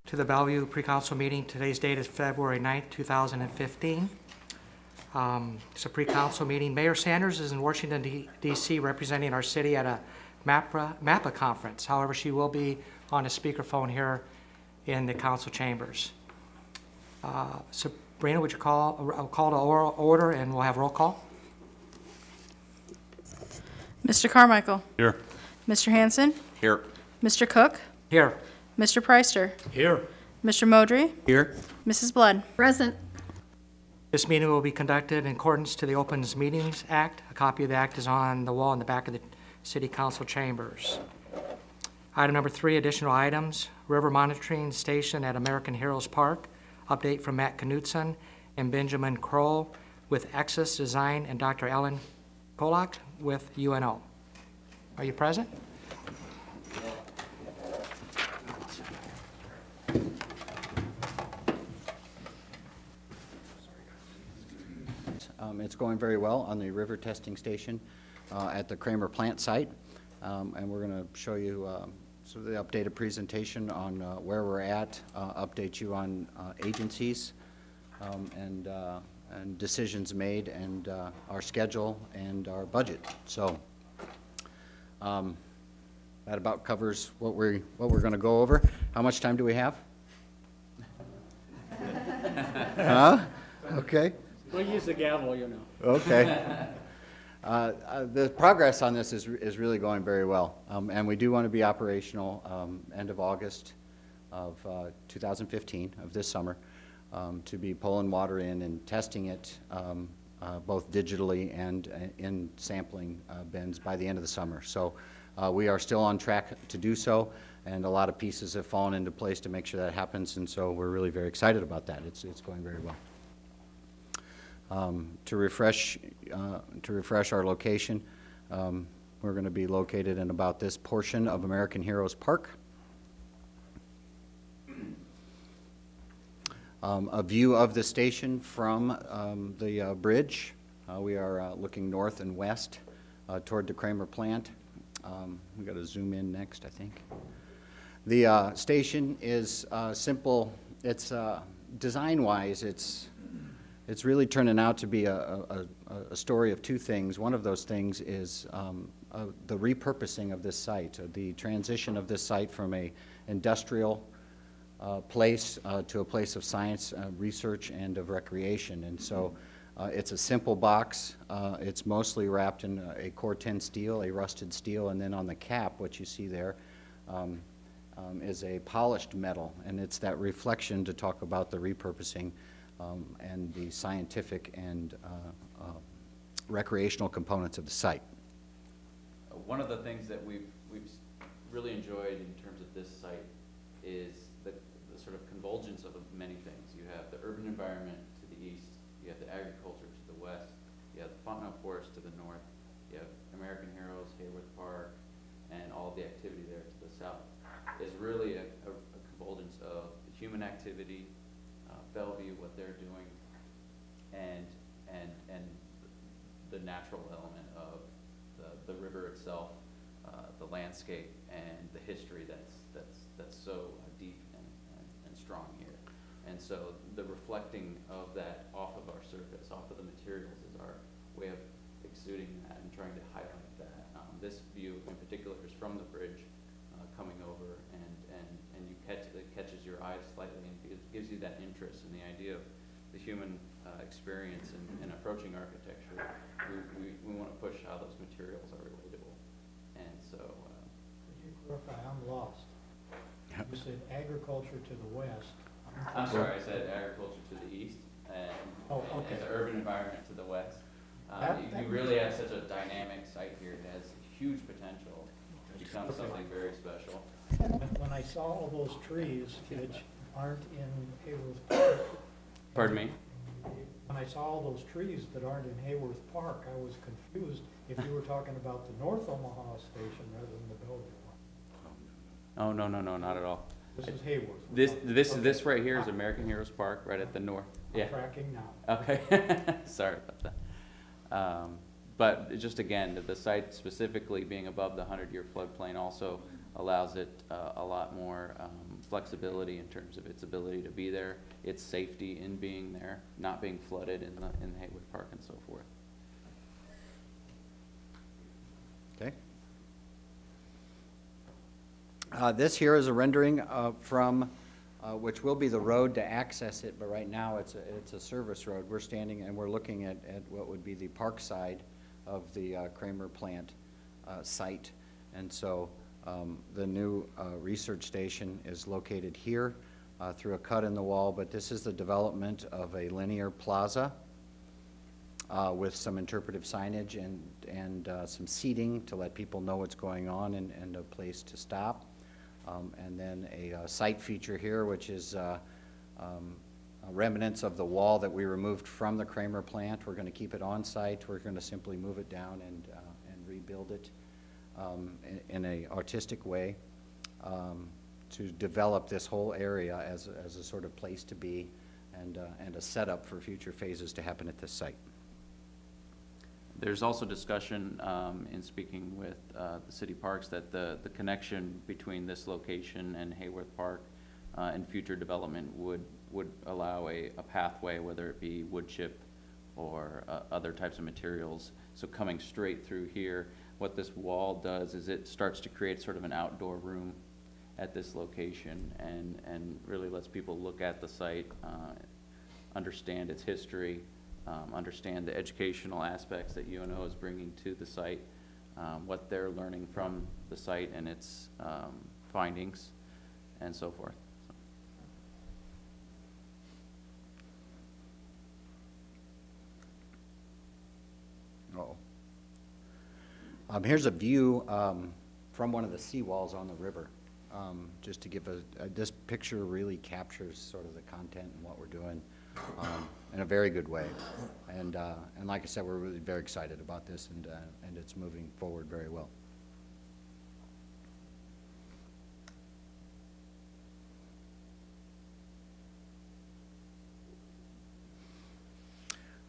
to the Bellevue Pre-Council meeting. Today's date is February 9th, 2015. It's a pre-council meeting. Mayor Sanders is in Washington, D.C. representing our city at a MAPA conference. However, she will be on a speakerphone here in the council chambers. Sabrina, would you call to order, and we'll have roll call. Mr. Carmichael. Here. Mr. Hanson. Here. Mr. Cook. Here. Mr. Preister. Here. Mr. Modry. Here. Mrs. Blood. Present. This meeting will be conducted in accordance to the Open Meetings Act. A copy of the act is on the wall in the back of the city council chambers. Item number 3, additional items. River monitoring station at American Heroes Park. Update from Matt Knutson and Benjamin Kroll with Axis Design and Dr. Ellen Kolak with UNO. Are you present? It's going very well on the river testing station at the Kramer plant site, and we're going to show you sort of the updated presentation on where we're at, update you on agencies and decisions made, and our schedule and our budget. So that about covers what we're going to go over. How much time do we have? Huh? Okay. We'll use the gavel, you know. Okay. The progress on this is really going very well, and we do want to be operational end of August of 2015, of this summer, to be pulling water in and testing it both digitally and in sampling bins by the end of the summer. So we are still on track to do so, and a lot of pieces have fallen into place to make sure that happens, and so we're really very excited about that. It's going very well. To refresh our location, we're going to be located in about this portion of American Heroes Park. A view of the station from the bridge. We are looking north and west toward the Kramer plant. We've got to zoom in next, I think. The station is simple. It's design-wise, it's really turning out to be a story of two things. One of those things is the repurposing of this site, the transition of this site from an industrial place to a place of science, research, and of recreation. And so it's a simple box. It's mostly wrapped in a core 10 steel, a rusted steel, and then on the cap, what you see there, is a polished metal. And it's that reflection to talk about the repurposing and the scientific and recreational components of the site. One of the things that we've really enjoyed in terms of this site is the sort of convergence of many things. You have the urban environment to the east, you have the agriculture to the west, you have the Fontenelle Forest to the north, you have American Heroes, Hayworth Park, and all the activity there to the south. Is really a convergence of human activity, Bellevue, what they're doing, and the natural element of the river itself, the landscape, and the history that's so deep and strong here. And so the reflecting of that off of our surface, off of the materials, is our way of exuding that and trying to highlight that. This view in particular is from the bridge coming over, and it catches your eyes slightly and gives you that interest in the idea of the human experience in approaching architecture. We want to push how those materials are relatable. And so... Could you clarify? I'm lost. You said agriculture to the west. I'm sorry, I said agriculture to the east, and the urban environment to the west. You really have such a dynamic site here. It has huge potential to become something very special. When I saw all those trees, which aren't in Hayworth Park. Pardon me? When I saw all those trees that aren't in Hayworth Park, I was confused if you were talking about the North Omaha station rather than the Bellevue one. Oh, no, not at all. This is Hayworth. This right here is American Heroes Park, right at the north. I'm tracking now. Okay. Sorry about that. But just again, the site specifically being above the 100-year floodplain also allows it a lot more flexibility in terms of its ability to be there, its safety in being there, not being flooded in Hayworth Park and so forth. Okay. This here is a rendering from which will be the road to access it, but right now it's a service road. We're standing and we're looking at what would be the park side of the Kramer plant site. And so the new research station is located here through a cut in the wall, but this is the development of a linear plaza with some interpretive signage and some seating to let people know what's going on and a place to stop. And then a site feature here, which is remnants of the wall that we removed from the Kramer plant. We're going to keep it on site. We're going to simply move it down and rebuild it in an artistic way to develop this whole area as a sort of place to be and a setup for future phases to happen at this site. There's also discussion in speaking with the city parks that the connection between this location and Hayworth Park in future development would allow a pathway, whether it be wood chip or other types of materials. So coming straight through here, what this wall does is it starts to create sort of an outdoor room at this location and really lets people look at the site, understand its history, understand the educational aspects that UNO is bringing to the site, what they're learning from the site and its findings, and so forth. Here's a view from one of the seawalls on the river, just to give this picture really captures sort of the content and what we're doing in a very good way. And like I said, we're really very excited about this, and it's moving forward very well.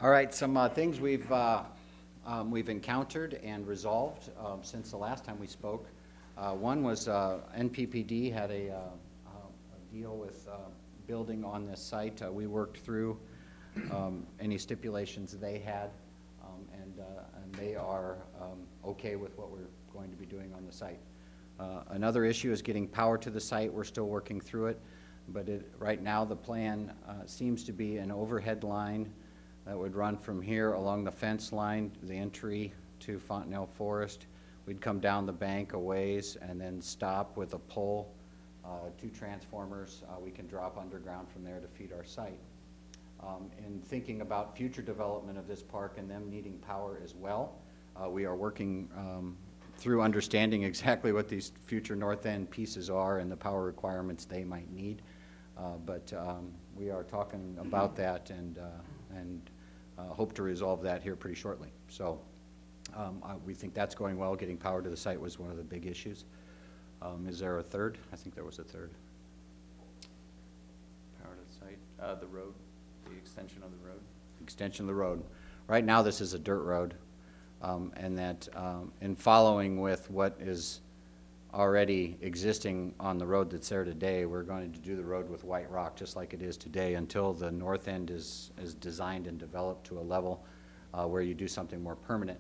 All right, some things we've encountered and resolved since the last time we spoke. One was NPPD had a deal with building on this site. We worked through any stipulations they had, and they are okay with what we're going to be doing on the site. Another issue is getting power to the site. We're still working through it, but right now the plan seems to be an overhead line that would run from here along the fence line, the entry to Fontenelle Forest. We'd come down the bank a ways and then stop with a pole, 2 transformers. We can drop underground from there to feed our site. In thinking about future development of this park and them needing power as well, we are working through understanding exactly what these future north end pieces are and the power requirements they might need. But we are talking about that and hope to resolve that here pretty shortly. So we think that's going well. Getting power to the site was one of the big issues. Is there a third? I think there was a third. Power to the site, the road, the extension of the road. Extension of the road. Right now this is a dirt road, and that in following with what is already existing on the road that's there today, we're going to do the road with white rock just like it is today until the north end is designed and developed to a level where you do something more permanent.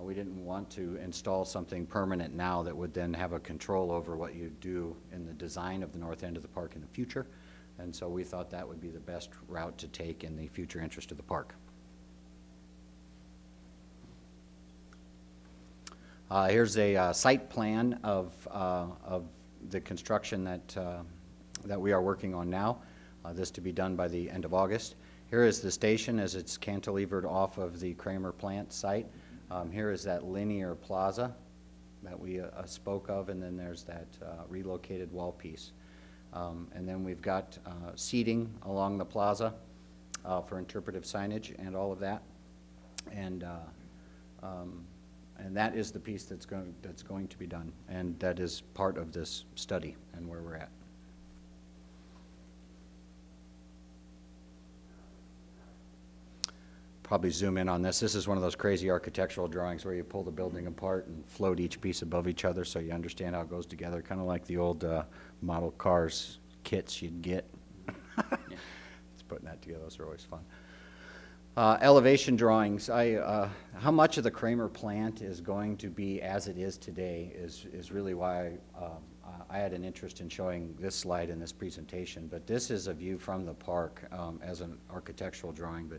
We didn't want to install something permanent now that would then have a control over what you do in the design of the north end of the park in the future, and so we thought that would be the best route to take in the future interest of the park. Here's a site plan of the construction that we are working on now, this to be done by the end of August. Here is the station as it's cantilevered off of the Kramer plant site. Here is that linear plaza that we spoke of, and then there's that relocated wall piece. And then we've got seating along the plaza for interpretive signage and all of that. And that is the piece that's going to be done, and that is part of this study and where we're at. Probably zoom in on this. This is one of those crazy architectural drawings where you pull the building apart and float each piece above each other so you understand how it goes together, kind of like the old model cars kits you'd get. Yeah. Just putting that together, those are always fun. Elevation drawings. How much of the Kramer plant is going to be as it is today is really why I had an interest in showing this slide in this presentation. But this is a view from the park as an architectural drawing.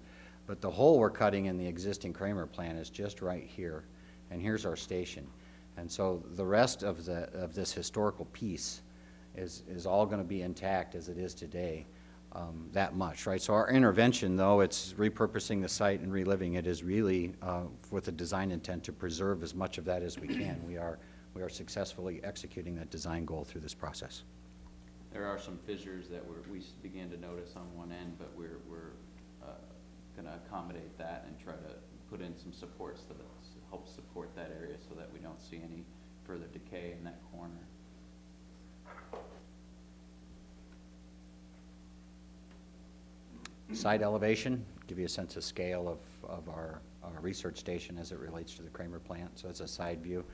But the hole we're cutting in the existing Kramer plant is just right here, and here's our station. And so the rest of this historical piece is all going to be intact as it is today. That much, right? So our intervention, though it's repurposing the site and reliving it, is really with a design intent to preserve as much of that as we can. We are successfully executing that design goal through this process. There are some fissures that we began to notice on one end, but we're going to accommodate that and try to put in some supports that help support that area so that we don't see any further decay in that corner. Site elevation, give you a sense of scale of our research station as it relates to the Kramer plant. So it's a side view.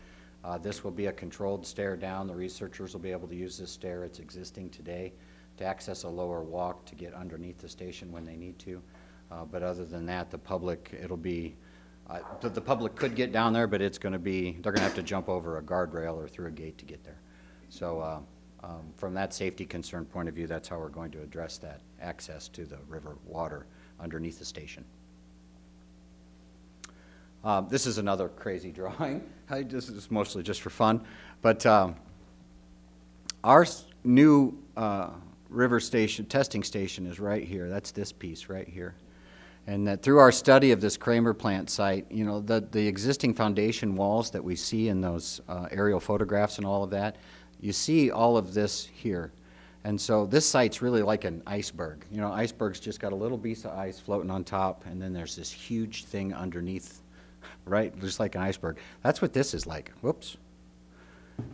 This will be a controlled stair down. The researchers will be able to use this stair. It's existing today to access a lower walk to get underneath the station when they need to. But other than that, the public, it'll be, the public could get down there, but it's going to be, they're going to have to jump over a guardrail or through a gate to get there. So from that safety concern point of view, that's how we're going to address that access to the river water underneath the station. This is another crazy drawing. This is mostly just for fun. But our new river station, testing station is right here. That's this piece right here. And that through our study of this Kramer plant site, you know, the existing foundation walls that we see in those aerial photographs and all of that, you see all of this here. And so this site's really like an iceberg. You know, iceberg's just got a little piece of ice floating on top, and then there's this huge thing underneath, right? Just like an iceberg. That's what this is like. Whoops.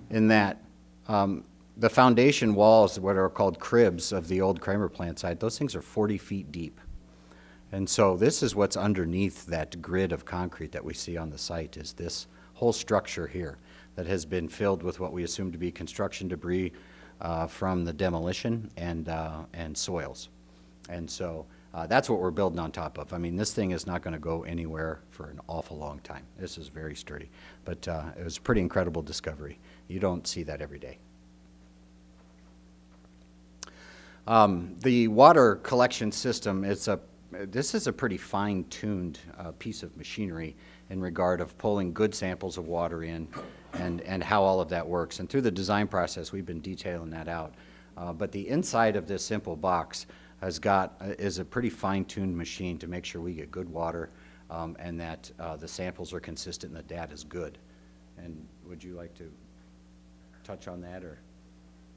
In that, the foundation walls, what are called cribs of the old Kramer plant site, those things are 40 feet deep. And so this is what's underneath that grid of concrete that we see on the site, is this whole structure here that has been filled with what we assume to be construction debris from the demolition and soils. And so that's what we're building on top of. I mean, this thing is not going to go anywhere for an awful long time. This is very sturdy. But it was a pretty incredible discovery. You don't see that every day. The water collection system, this is a pretty fine-tuned piece of machinery in regard of pulling good samples of water in and how all of that works. And through the design process, we've been detailing that out. But the inside of this simple box is a pretty fine-tuned machine to make sure we get good water and that the samples are consistent and the data is good. And would you like to touch on that, or?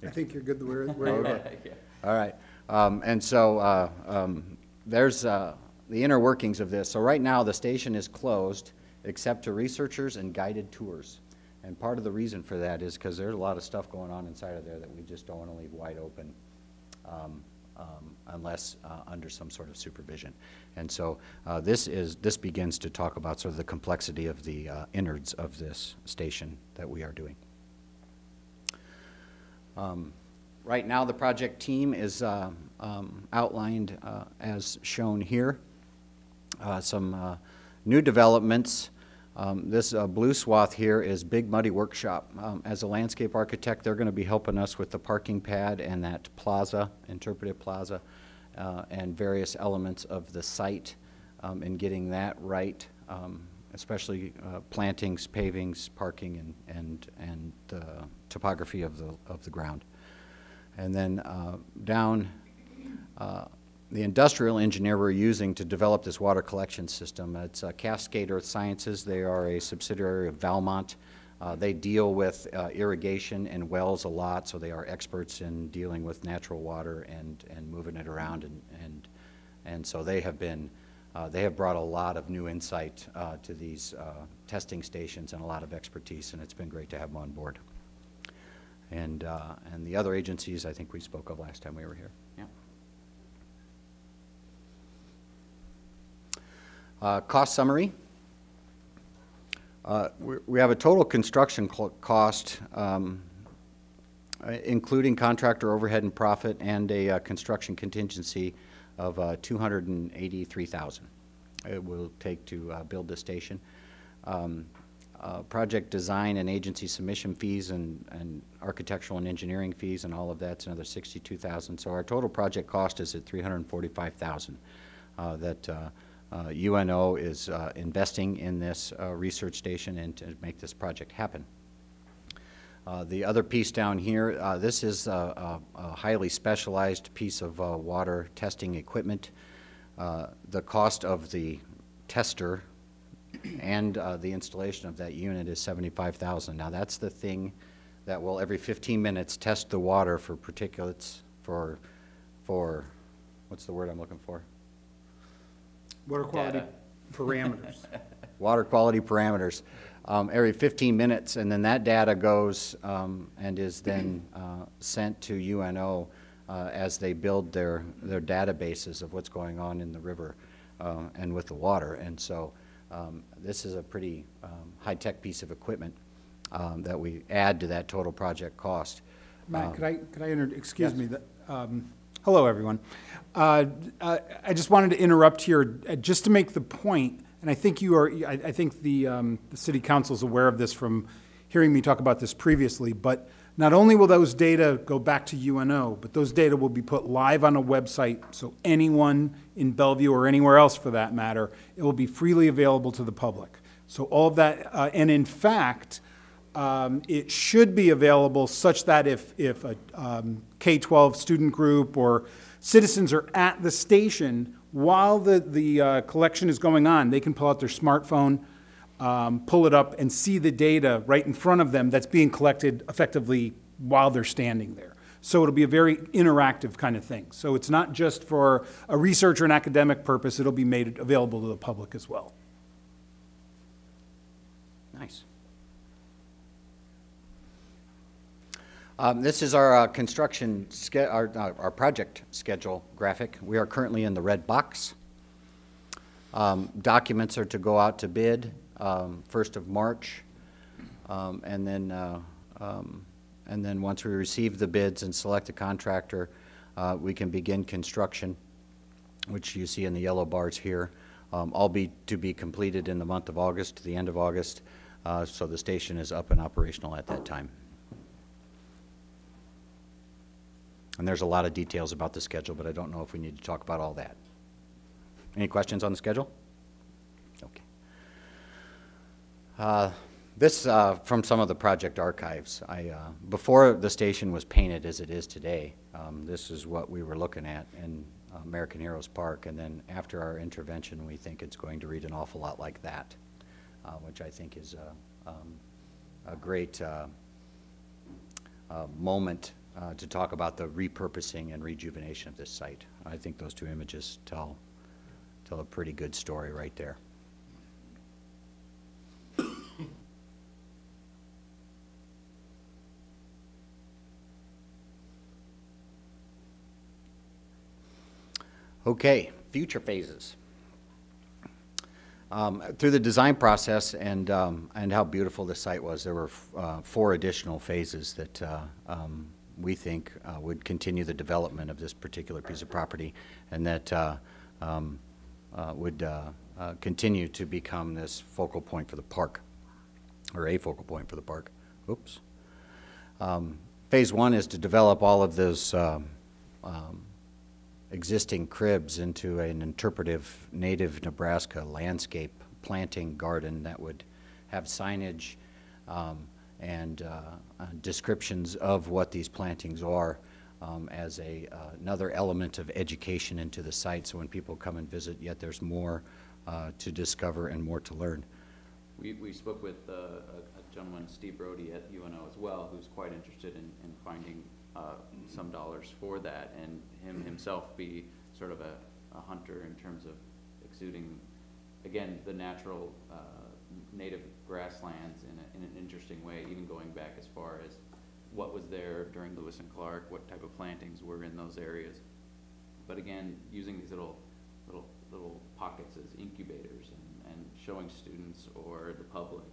I think you're good where you are. Yeah. All right. And so there's the inner workings of this. So right now the station is closed except to researchers and guided tours. And part of the reason for that is because there's a lot of stuff going on inside of there that we just don't want to leave wide open unless under some sort of supervision. And so this begins to talk about sort of the complexity of the innards of this station that we are doing. Right now, the project team is outlined as shown here. Some new developments. This blue swath here is Big Muddy Workshop. As a landscape architect, they're going to be helping us with the parking pad and that plaza, interpretive plaza, and various elements of the site in getting that right, especially plantings, pavings, parking, and the topography of the ground. And then down, the industrial engineer we're using to develop this water collection system, it's Cascade Earth Sciences. They are a subsidiary of Valmont. They deal with irrigation and wells a lot, so they are experts in dealing with natural water and moving it around. And so they have brought a lot of new insight to these testing stations and a lot of expertise, and it's been great to have them on board. And the other agencies I think we spoke of last time we were here. Yeah. Cost summary. We have a total construction cost including contractor overhead and profit and a construction contingency of $283,000. It will take to build the station. Project design and agency submission fees and architectural and engineering fees and all of that's another $62,000. So our total project cost is at $345,000 that UNO is investing in this research station and to make this project happen. The other piece down here, this is a highly specialized piece of water testing equipment. The cost of the tester and the installation of that unit is $75,000. Now that's the thing that will every 15 minutes test the water for particulates, for what's the word I'm looking for? Water quality Data. parameters. Water quality parameters every 15 minutes, and then that data goes and is then sent to UNO as they build their databases of what's going on in the river and with the water. And so this is a pretty high-tech piece of equipment that we add to that total project cost. Matt, could I excuse yes. me, hello, everyone. I just wanted to interrupt here just to make the point, and I think I think the city council is aware of this from hearing me talk about this previously, but not only will those data go back to UNO, but those data will be put live on a website, so anyone in Bellevue or anywhere else for that matter, it will be freely available to the public. So all of that, and in fact, it should be available such that if a K-12 student group or citizens are at the station while the collection is going on, they can pull out their smartphone, pull it up and see the data right in front of them that's being collected effectively while they're standing there. So it'll be a very interactive kind of thing. So it's not just for a research or an academic purpose, it'll be made available to the public as well. Nice. This is our construction, our project schedule graphic. We are currently in the red box. Documents are to go out to bid 1st of March, and then once we receive the bids and select a contractor, we can begin construction, which you see in the yellow bars here. All to be completed in the month of August, to the end of August, so the station is up and operational at that time. And there's a lot of details about the schedule, but I don't know if we need to talk about all that. Any questions on the schedule? Okay. This from some of the project archives. Before the station was painted as it is today, this is what we were looking at in American Heroes Park, and then after our intervention, we think it's going to read an awful lot like that, which I think is a great moment to talk about the repurposing and rejuvenation of this site. I think those two images tell a pretty good story right there. Okay, future phases. Through the design process and how beautiful the site was, there were 4 additional phases that we think would continue the development of this particular piece of property, and that would continue to become this focal point for the park, or a focal point for the park. Oops. Phase 1 is to develop all of those existing cribs into an interpretive native Nebraska landscape planting garden that would have signage and descriptions of what these plantings are as another element of education into the site, so when people come and visit, yet there's more to discover and more to learn. We spoke with a gentleman, Steve Brody at UNO as well, who's quite interested in finding some dollars for that, and himself be sort of a hunter in terms of exuding, again, the natural native grasslands in an interesting way, even going back as far as what was there during Lewis and Clark, what type of plantings were in those areas. But again, using these little pockets as incubators and showing students or the public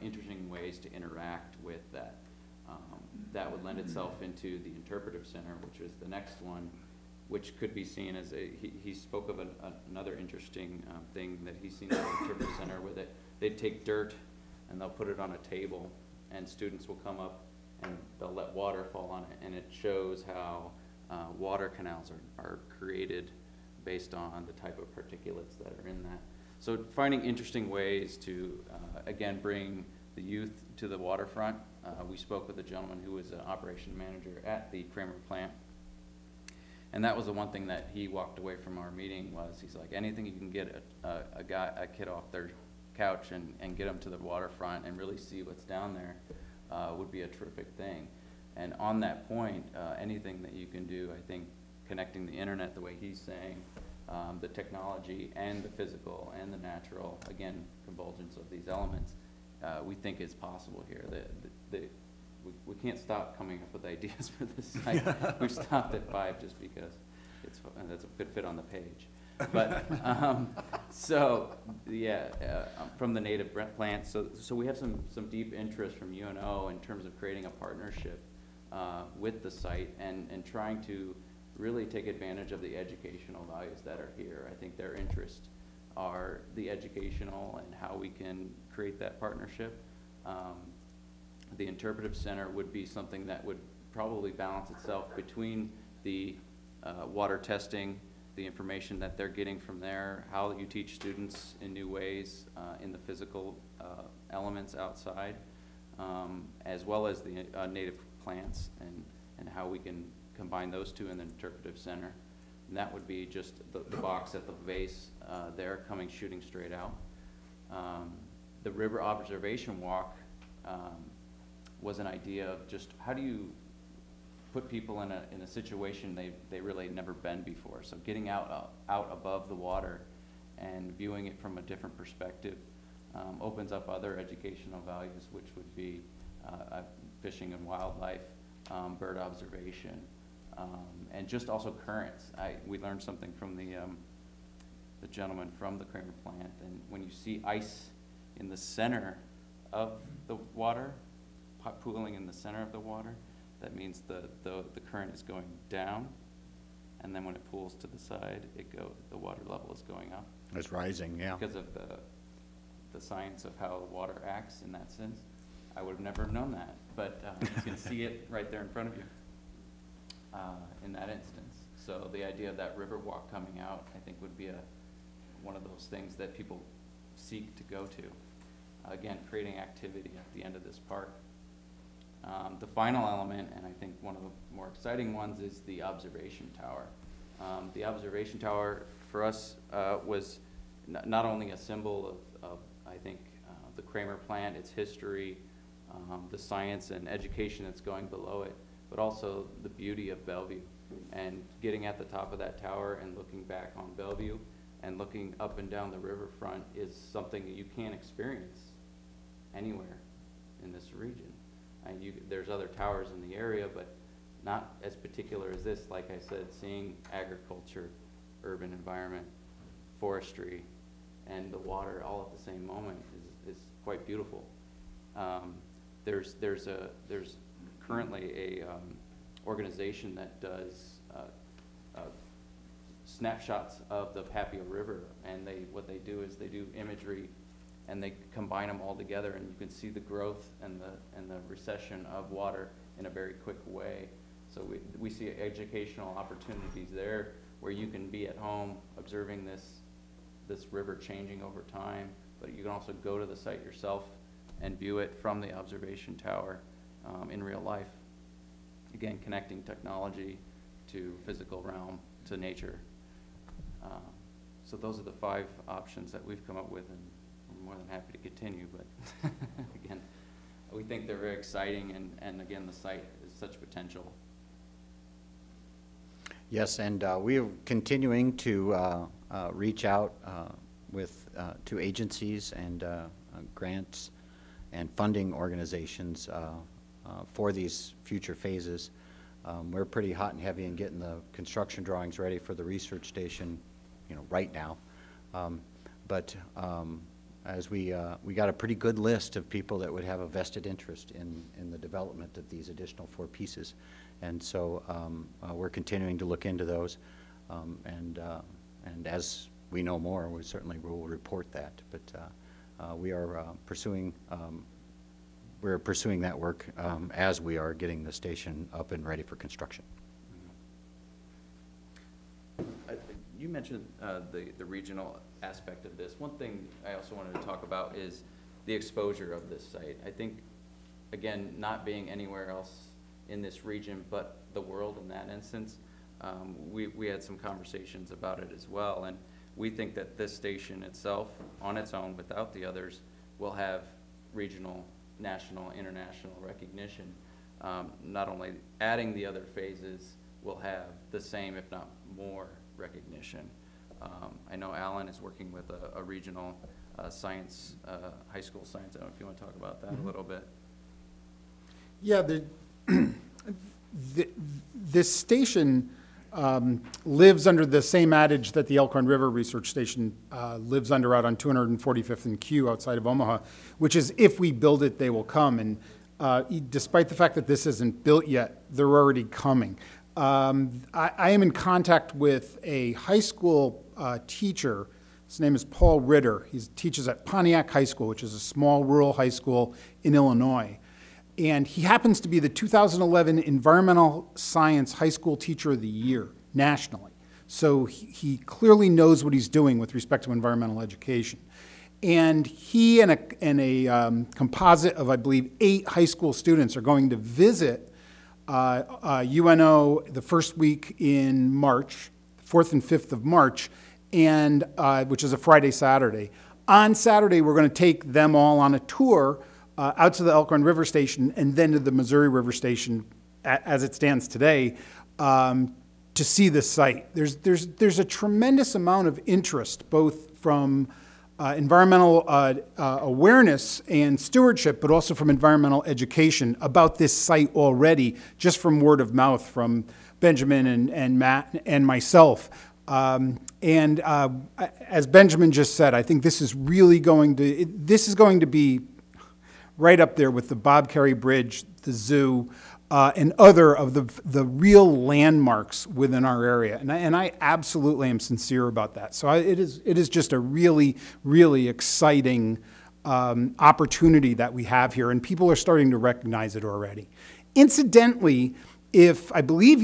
interesting ways to interact with that That would lend itself into the interpretive center, which is the next one, which could be seen as he spoke of another interesting thing that he's seen in the interpretive center, where they'd take dirt and they'll put it on a table, and students will come up and they'll let water fall on it, and it shows how water canals are created based on the type of particulates that are in that. So finding interesting ways to, again, bring the youth to the waterfront. We spoke with a gentleman who was an operation manager at the Kramer plant. And that was the one thing that he walked away from our meeting was, he's like, anything you can get a kid off their couch and get them to the waterfront and really see what's down there would be a terrific thing. And on that point, anything that you can do, I think, connecting the internet the way he's saying, the technology and the physical and the natural, again, convergence of these elements, we think is possible here. We can't stop coming up with ideas for this site. We've stopped at 5 just because that's a good fit on the page. But so yeah, from the native plants. So we have some deep interest from UNO in terms of creating a partnership with the site and trying to really take advantage of the educational values that are here. I think their interests are the educational and how we can create that partnership. The interpretive center would be something that would probably balance itself between the water testing, the information that they're getting from there, how you teach students in new ways in the physical elements outside, as well as the native plants and how we can combine those two in the interpretive center. And that would be just the box at the base there shooting straight out. The river observation walk was an idea of just how do you put people in a situation they really had never been before. So getting out above the water and viewing it from a different perspective opens up other educational values, which would be fishing and wildlife, bird observation, and just also currents. We learned something from the gentleman from the Kramer plant, and when you see ice in the center of the water, pooling in the center of the water, that means the current is going down, and then when it pools to the side, the water level is going up. It's rising, yeah. Because of the science of how the water acts in that sense. I would have never known that, but you can see it right there in front of you in that instance. So the idea of that river walk coming out, I think, would be one of those things that people seek to go to. Again, creating activity at the end of this park. The final element, and I think one of the more exciting ones, is the observation tower. The observation tower for us was not only a symbol of I think, the Kramer plant, its history, the science and education that's going below it, but also the beauty of Bellevue. And getting at the top of that tower and looking back on Bellevue and looking up and down the riverfront is something that you can't experience anywhere in this region. There's other towers in the area, but not as particular as this. Like I said, seeing agriculture, urban environment, forestry, and the water all at the same moment is quite beautiful. There's currently a organization that does snapshots of the Papio River, and what they do is they do imagery and they combine them all together, and you can see the growth and the recession of water in a very quick way. So we see educational opportunities there where you can be at home observing this river changing over time, but you can also go to the site yourself and view it from the observation tower in real life. Again, connecting technology to physical realm, to nature. So those are the 5 options that we've come up with, and we're more than happy to continue, but again, we think they're very exciting, and again, the site has such potential. Yes, and we are continuing to reach out to agencies and grants and funding organizations for these future phases. We're pretty hot and heavy in getting the construction drawings ready for the research station, right now. But as we got a pretty good list of people that would have a vested interest in the development of these additional 4 pieces. And so we're continuing to look into those. And as we know more, we certainly will report that. But we are pursuing that work as we are getting the station up and ready for construction. You mentioned the regional aspect of this. One thing I also wanted to talk about is the exposure of this site. I think, again, not being anywhere else in this region but the world in that instance, we had some conversations about it as well, and we think that this station itself, on its own, without the others, will have regional, national, international recognition. Not only adding the other phases will have the same, if not more, recognition. I know Alan is working with a regional science, high school science. I don't know if you want to talk about that a little bit. Yeah, this station lives under the same adage that the Elkhorn River Research Station lives under out on 245th and Q outside of Omaha, which is if we build it, they will come. And despite the fact that this isn't built yet, they're already coming. I am in contact with a high school teacher. His name is Paul Ritter. He teaches at Pontiac High School, which is a small rural high school in Illinois. And he happens to be the 2011 Environmental Science High School Teacher of the Year nationally. So he clearly knows what he's doing with respect to environmental education. And he and a composite of, I believe, 8 high school students are going to visit UNO the first week in March, 4th and 5th of March, and which is a Friday, Saturday. On Saturday, we're going to take them all on a tour out to the Elkhorn River Station and then to the Missouri River Station as it stands today to see the site. There's a tremendous amount of interest, both from environmental awareness and stewardship, but also from environmental education about this site already, just from word of mouth from Benjamin and Matt and myself. As Benjamin just said, I think this is really going to be right up there with the Bob Carey Bridge, the zoo, and other of the real landmarks within our area. And I absolutely am sincere about that. So it is just a really, really exciting opportunity that we have here, and people are starting to recognize it already. Incidentally, if I believe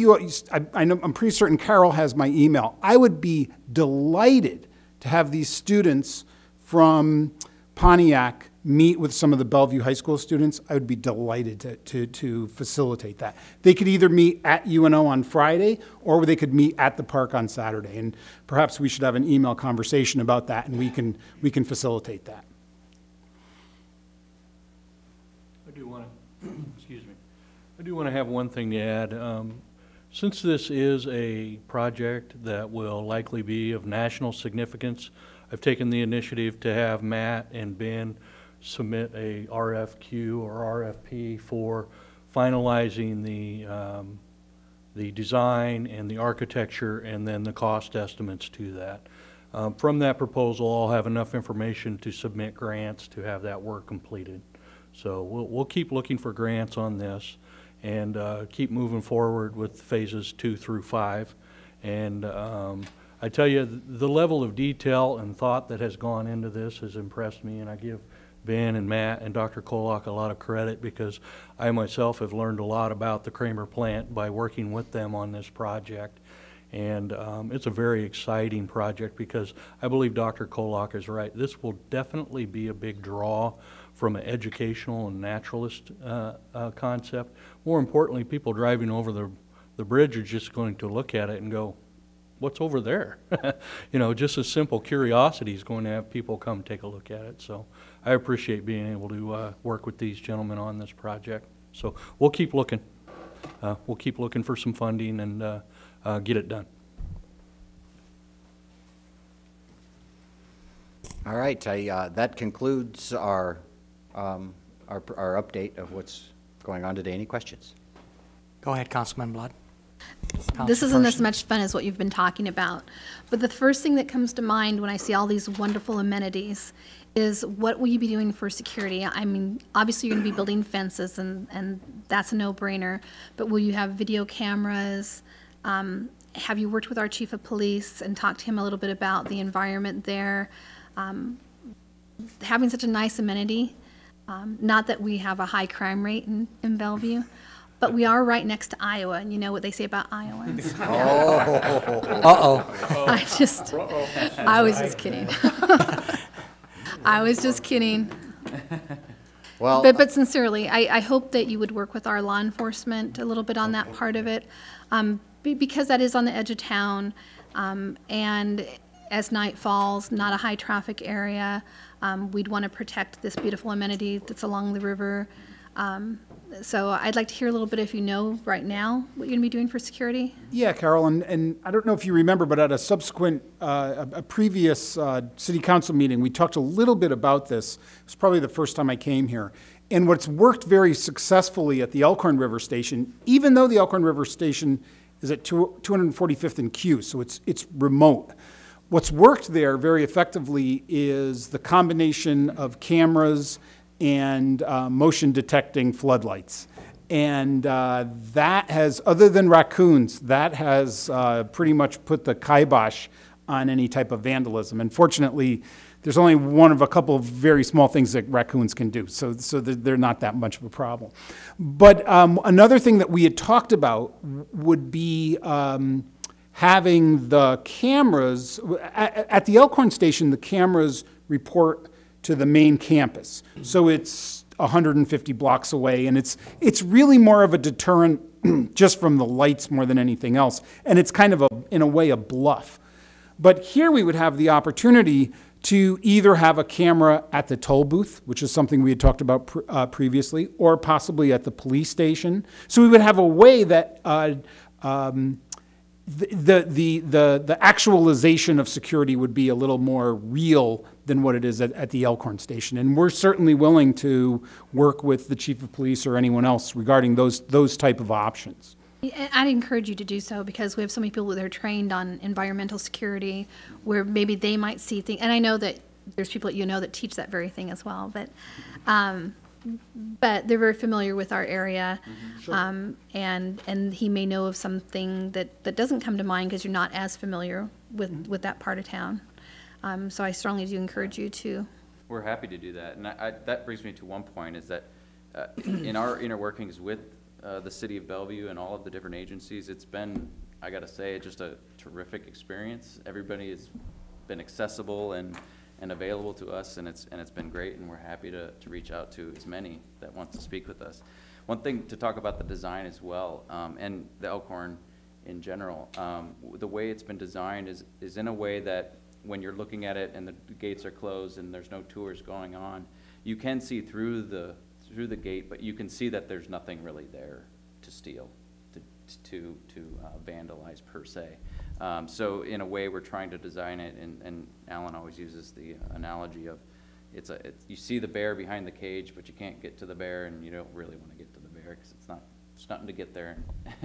I'm pretty certain Carol has my email. I would be delighted to have these students from Pontiac meet with some of the Bellevue High School students. I would be delighted to facilitate that. They could either meet at UNO on Friday or they could meet at the park on Saturday. And perhaps we should have an email conversation about that, and we can facilitate that. I do want to, excuse me. I do want to have one thing to add. Since this is a project that will likely be of national significance, I've taken the initiative to have Matt and Ben submit a RFQ or RFP for finalizing the design and the architecture and then the cost estimates to that. From that proposal, I'll have enough information to submit grants to have that work completed. So we'll keep looking for grants on this and keep moving forward with phases 2 through 5. And I tell you, the level of detail and thought that has gone into this has impressed me, and I give Ben and Matt and Dr. Kolak a lot of credit because I myself have learned a lot about the Kramer plant by working with them on this project. And it's a very exciting project because I believe Dr. Kolak is right. This will definitely be a big draw from an educational and naturalist concept. More importantly, people driving over the bridge are just going to look at it and go, what's over there? You know, just a simple curiosity is going to have people come take a look at it. So I appreciate being able to work with these gentlemen on this project. So we'll keep looking. We'll keep looking for some funding and get it done. All right, that concludes our update of what's going on today. Any questions? Go ahead, Councilman Blood. This isn't as Councilperson. much fun as what you've been talking about. But the first thing that comes to mind when I see all these wonderful amenities is what will you be doing for security? I mean, obviously you're going to be building fences and that's a no-brainer, but will you have video cameras? Have you worked with our chief of police and talked to him a little bit about the environment there? Having such a nice amenity, not that we have a high crime rate in Bellevue, but we are right next to Iowa, and you know what they say about Iowans. Uh-oh. I was just kidding. I was just kidding. Well, But sincerely, I hope that you would work with our law enforcement a little bit on that part of it, because that is on the edge of town, and as night falls, not a high-traffic area. We'd want to protect this beautiful amenity that's along the river. So I'd like to hear a little bit, if you know right now, what you're going to be doing for security. Yeah, Carol, and I don't know if you remember, but at a subsequent, a previous city council meeting, we talked a little bit about this. It was probably the first time I came here. And what's worked very successfully at the Elkhorn River Station, even though the Elkhorn River Station is at 245th and Q, so it's remote. What's worked there very effectively is the combination of cameras and motion detecting floodlights. And that has, other than raccoons, that has pretty much put the kibosh on any type of vandalism. And fortunately, there's only one of a couple of very small things that raccoons can do, so they're not that much of a problem. But another thing that we had talked about would be having the cameras, at the Elkhorn Station, the cameras report to the main campus. So it's 150 blocks away, and it's really more of a deterrent just from the lights more than anything else. And it's kind of, in a way, a bluff. But here we would have the opportunity to either have a camera at the toll booth, which is something we had talked about previously, or possibly at the police station. So we would have a way that the actualization of security would be a little more real than what it is at the Elkhorn Station. And we're certainly willing to work with the chief of police or anyone else regarding those type of options. I'd encourage you to do so, because we have so many people that are trained on environmental security, where maybe they might see things. And I know that there's people that you know that teach that very thing as well, but they're very familiar with our area. Sure. And he may know of something that doesn't come to mind because you're not as familiar with that part of town. So I strongly do encourage you to. We're happy to do that. And that brings me to one point, is that in our inner workings with the city of Bellevue and all of the different agencies, it's been, I gotta say, just a terrific experience. Everybody has been accessible and available to us, and it's been great, and we're happy to reach out to as many that want to speak with us. One thing to talk about the design as well, and the Elkhorn in general, the way it's been designed is in a way that when you're looking at it and the gates are closed and there's no tours going on, you can see through the gate, but you can see that there's nothing really there to steal, to vandalize per se. So in a way, we're trying to design it, and Alan always uses the analogy of you see the bear behind the cage, but you can't get to the bear, and you don't really want to get to the bear because it's nothing to get there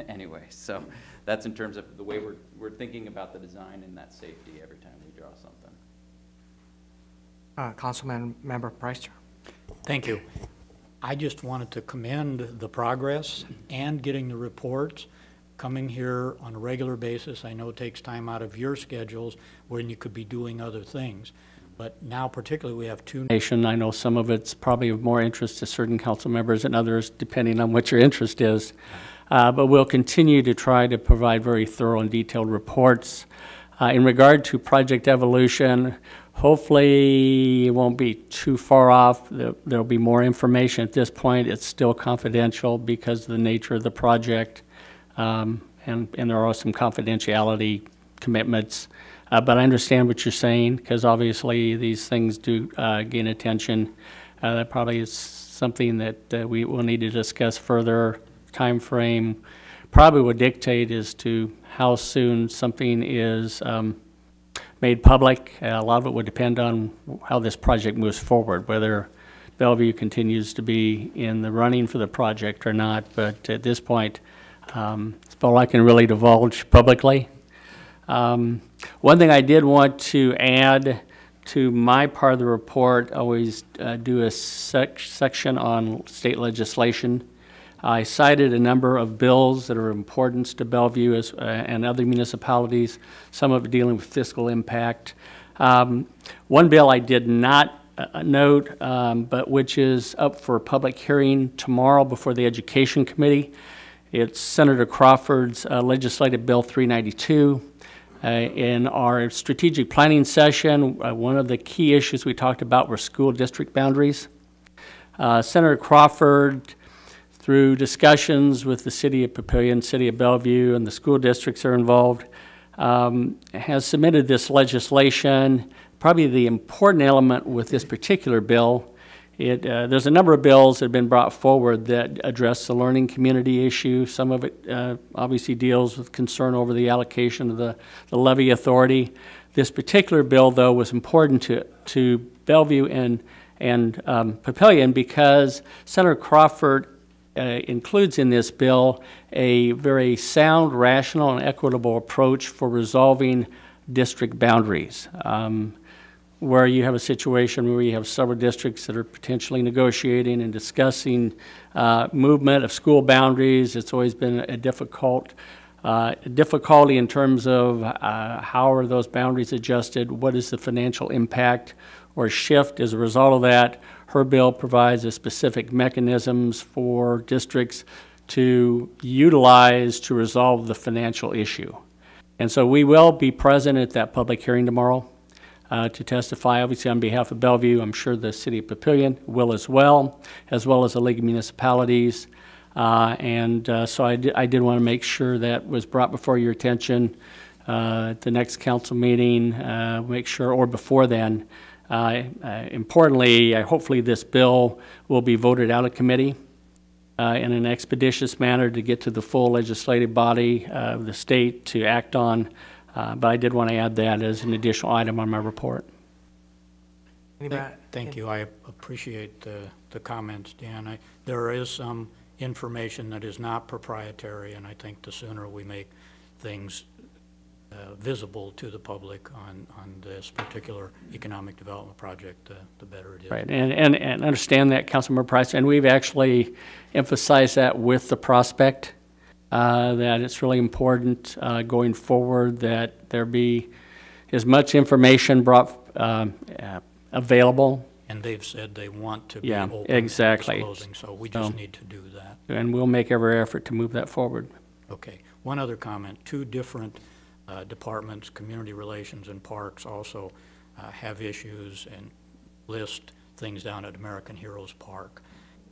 anyway. So that's in terms of the way we're thinking about the design and that safety every time we draw something. Councilman Member Preister. Thank you. I just wanted to commend the progress and getting the reports, coming here on a regular basis. I know it takes time out of your schedules when you could be doing other things. But now particularly we have two. I know some of it's probably of more interest to certain council members and others, depending on what your interest is. But we'll continue to try to provide very thorough and detailed reports. In regard to project evolution, hopefully it won't be too far off. There'll be more information at this point. It's still confidential because of the nature of the project, and there are some confidentiality commitments. But I understand what you're saying, because obviously these things do gain attention. That probably is something that we will need to discuss further. Time frame probably would dictate as to how soon something is made public. A lot of it would depend on how this project moves forward, whether Bellevue continues to be in the running for the project or not. But at this point, It's all I can really divulge publicly. One thing I did want to add to my part of the report, I always do a section on state legislation. I cited a number of bills that are of importance to Bellevue and other municipalities, some of it dealing with fiscal impact. One bill I did not note, but which is up for public hearing tomorrow before the Education Committee. It's Senator Crawford's Legislative Bill 392. In our strategic planning session, one of the key issues we talked about were school district boundaries. Senator Crawford, through discussions with the City of Papillion, City of Bellevue, and the school districts are involved, has submitted this legislation. Probably the important element with this particular bill, there's a number of bills that have been brought forward that address the learning community issue. Some of it obviously deals with concern over the allocation of the levy authority. This particular bill, though, was important to Bellevue and Papillion because Senator Crawford includes in this bill a very sound, rational, and equitable approach for resolving district boundaries. Where you have a situation where you have several districts that are potentially negotiating and discussing movement of school boundaries. It's always been a difficulty in terms of how are those boundaries adjusted, what is the financial impact or shift as a result of that. Her bill provides a specific mechanisms for districts to utilize to resolve the financial issue. And so we will be present at that public hearing tomorrow. To testify, obviously, on behalf of Bellevue. I'm sure the City of Papillion will as well as the League of Municipalities. So I did want to make sure that was brought before your attention at the next council meeting, make sure, or before then. Importantly, hopefully this bill will be voted out of committee in an expeditious manner to get to the full legislative body of the state to act on. But I did want to add that as an additional item on my report. Thank you. I appreciate the comments, Dan. There is some information that is not proprietary, and I think the sooner we make things visible to the public on this particular economic development project, the better it is. Right, and understand that, Councilmember Price, and we've actually emphasized that with the prospect. That it's really important going forward that there be as much information brought available. And they've said they want to be open exactly. to disclosing, so we just need to do that. And we'll make every effort to move that forward. Okay. One other comment. Two different departments, Community Relations and Parks, also have issues and list things down at American Heroes Park.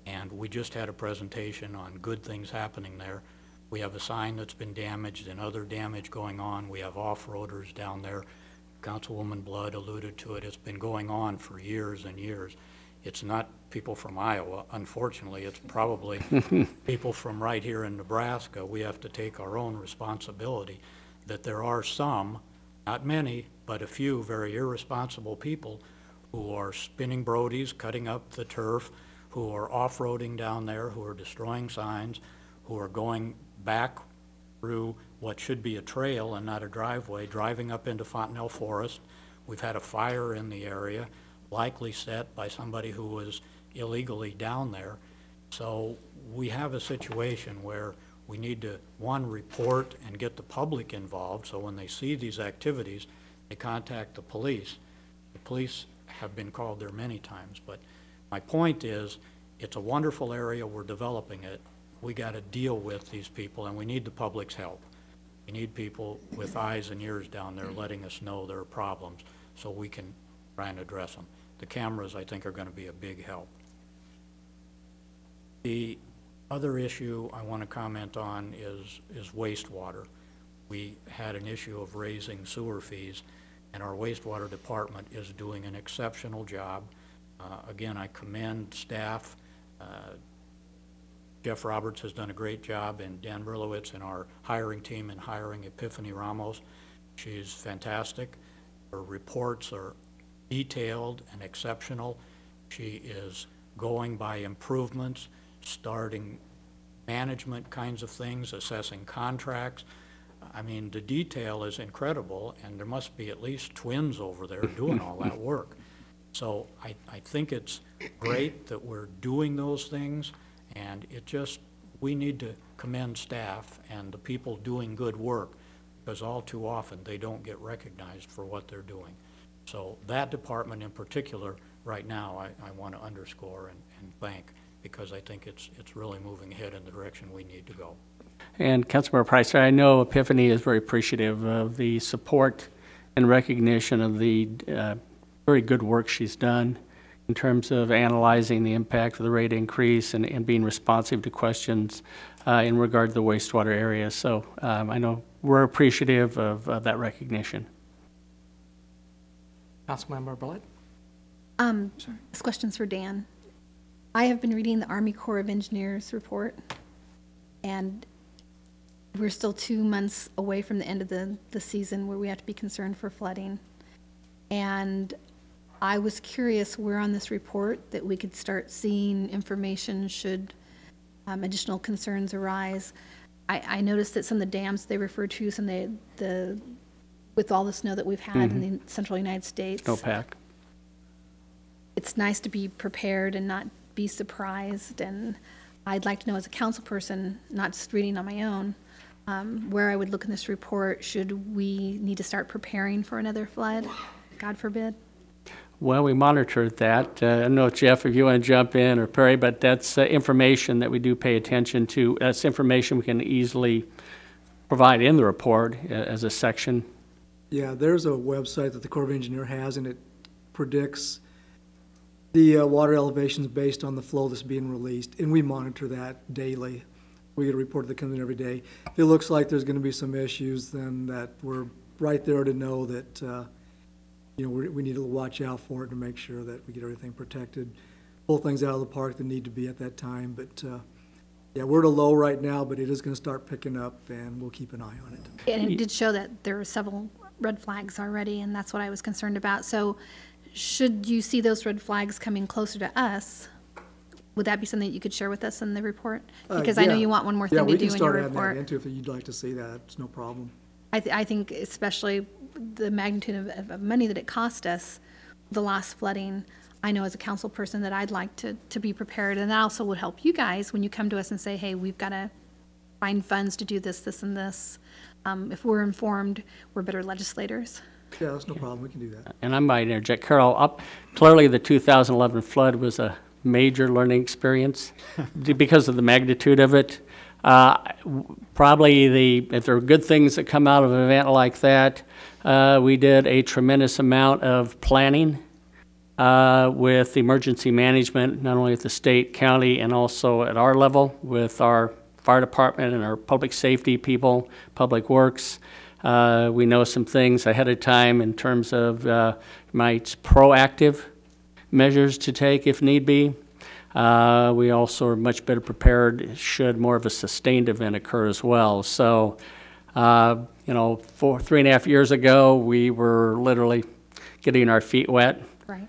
And we just had a presentation on good things happening there. We have a sign that's been damaged and other damage going on. We have off-roaders down there. Councilwoman Blood alluded to it. It's been going on for years and years. It's not people from Iowa. Unfortunately, it's probably people from right here in Nebraska. We have to take our own responsibility that there are some, not many, but a few very irresponsible people who are spinning brodies, cutting up the turf, who are off-roading down there, who are destroying signs, who are going back through what should be a trail and not a driveway, driving up into Fontenelle Forest. We've had a fire in the area, likely set by somebody who was illegally down there. So we have a situation where we need to, one, report and get the public involved, so when they see these activities, they contact the police. The police have been called there many times, but my point is, it's a wonderful area, we're developing it. We got to deal with these people, and we need the public's help. We need people with eyes and ears down there letting us know there are problems so we can try and address them. The cameras, I think, are going to be a big help. The other issue I want to comment on is wastewater. We had an issue of raising sewer fees, and our wastewater department is doing an exceptional job. Again, I commend staff. Jeff Roberts has done a great job, and Dan Berlowitz and our hiring team in hiring Epiphany Ramos. She's fantastic. Her reports are detailed and exceptional. She is going by improvements, starting management kinds of things, assessing contracts. I mean, the detail is incredible, and there must be at least twins over there doing all that work. So I think it's great that we're doing those things, and we need to commend staff and the people doing good work, because all too often they don't get recognized for what they're doing. So that department in particular, right now, I want to underscore and thank, because I think it's really moving ahead in the direction we need to go. And Councilmember Price, I know Epiphany is very appreciative of the support and recognition of the very good work she's done in terms of analyzing the impact of the rate increase and being responsive to questions in regard to the wastewater area. So I know we're appreciative of that recognition. Councilmember Bullitt? This question's for Dan. I have been reading the Army Corps of Engineers report, and we're still 2 months away from the end of the season where we have to be concerned for flooding. And I was curious where on this report that we could start seeing information should additional concerns arise. I noticed that some of the dams they refer to, some of the with all the snow that we've had in the central United States. Snowpack. It's nice to be prepared and not be surprised, and I'd like to know as a council person, not just reading on my own, where I would look in this report should we need to start preparing for another flood, God forbid. Well, we monitored that. I don't know, Jeff, if you want to jump in, or Perry, but that's information that we do pay attention to. That's information we can easily provide in the report as a section. Yeah, there's a website that the Corps of Engineers has, and it predicts the water elevations based on the flow that's being released, and we monitor that daily. We get a report that comes in every day. If it looks like there's going to be some issues, then that we're right there to know that you know, we need to watch out for it to make sure that we get everything protected, pull things out of the park that need to be at that time. But yeah, we're at a low right now, but it is going to start picking up, and we'll keep an eye on it. And it did show that there were several red flags already, and that's what I was concerned about. So should you see those red flags coming closer to us, would that be something that you could share with us in the report? Because I know Yeah. you want one more thing to do in your Yeah, we can start report. adding that into if you'd like to see that. It's no problem. I think especially the magnitude of money that it cost us, the last flooding, I know as a council person that I'd like to be prepared, and that also would help you guys when you come to us and say, hey, we've got to find funds to do this, this, and this. If we're informed, we're better legislators. Yeah, that's no problem. We can do that. And I might interject, Carol, clearly the 2011 flood was a major learning experience because of the magnitude of it. Probably if there are good things that come out of an event like that, we did a tremendous amount of planning with emergency management, not only at the state, county, and also at our level with our fire department and our public safety people, public works. We know some things ahead of time in terms of proactive measures to take if need be. We also are much better prepared should more of a sustained event occur as well. So, you know, 3.5 years ago, we were literally getting our feet wet. Right.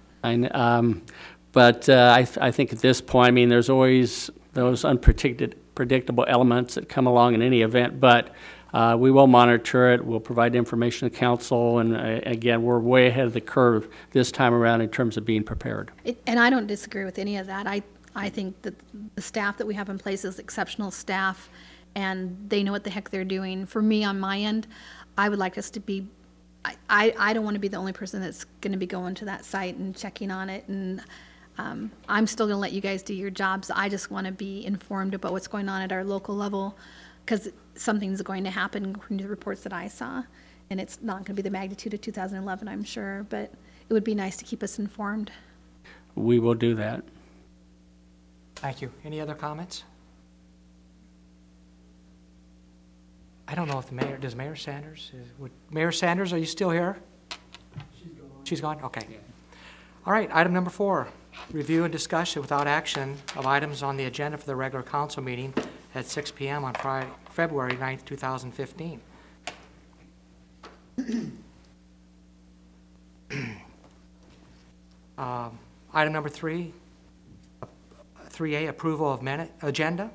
But I think at this point, I mean, there's always those predictable elements that come along in any event, but we will monitor it. We'll provide information to council, and again, we're way ahead of the curve this time around in terms of being prepared. And I don't disagree with any of that. I think that the staff that we have in place is exceptional staff, and they know what the heck they're doing. For me, on my end, I would like us to be, I don't want to be the only person that's going to be going to that site and checking on it, and I'm still going to let you guys do your jobs. I just want to be informed about what's going on at our local level, because something's going to happen according to the reports that I saw, and it's not going to be the magnitude of 2011, I'm sure, but it would be nice to keep us informed. We will do that. Thank you. Any other comments? I don't know if the mayor, does Mayor Sanders, Mayor Sanders, are you still here? She's gone. Okay. Yeah. All right, item number 4, review and discussion without action of items on the agenda for the regular council meeting at 6 p.m. on Friday, February 9th, 2015. Item number 3, 3A, approval of agenda.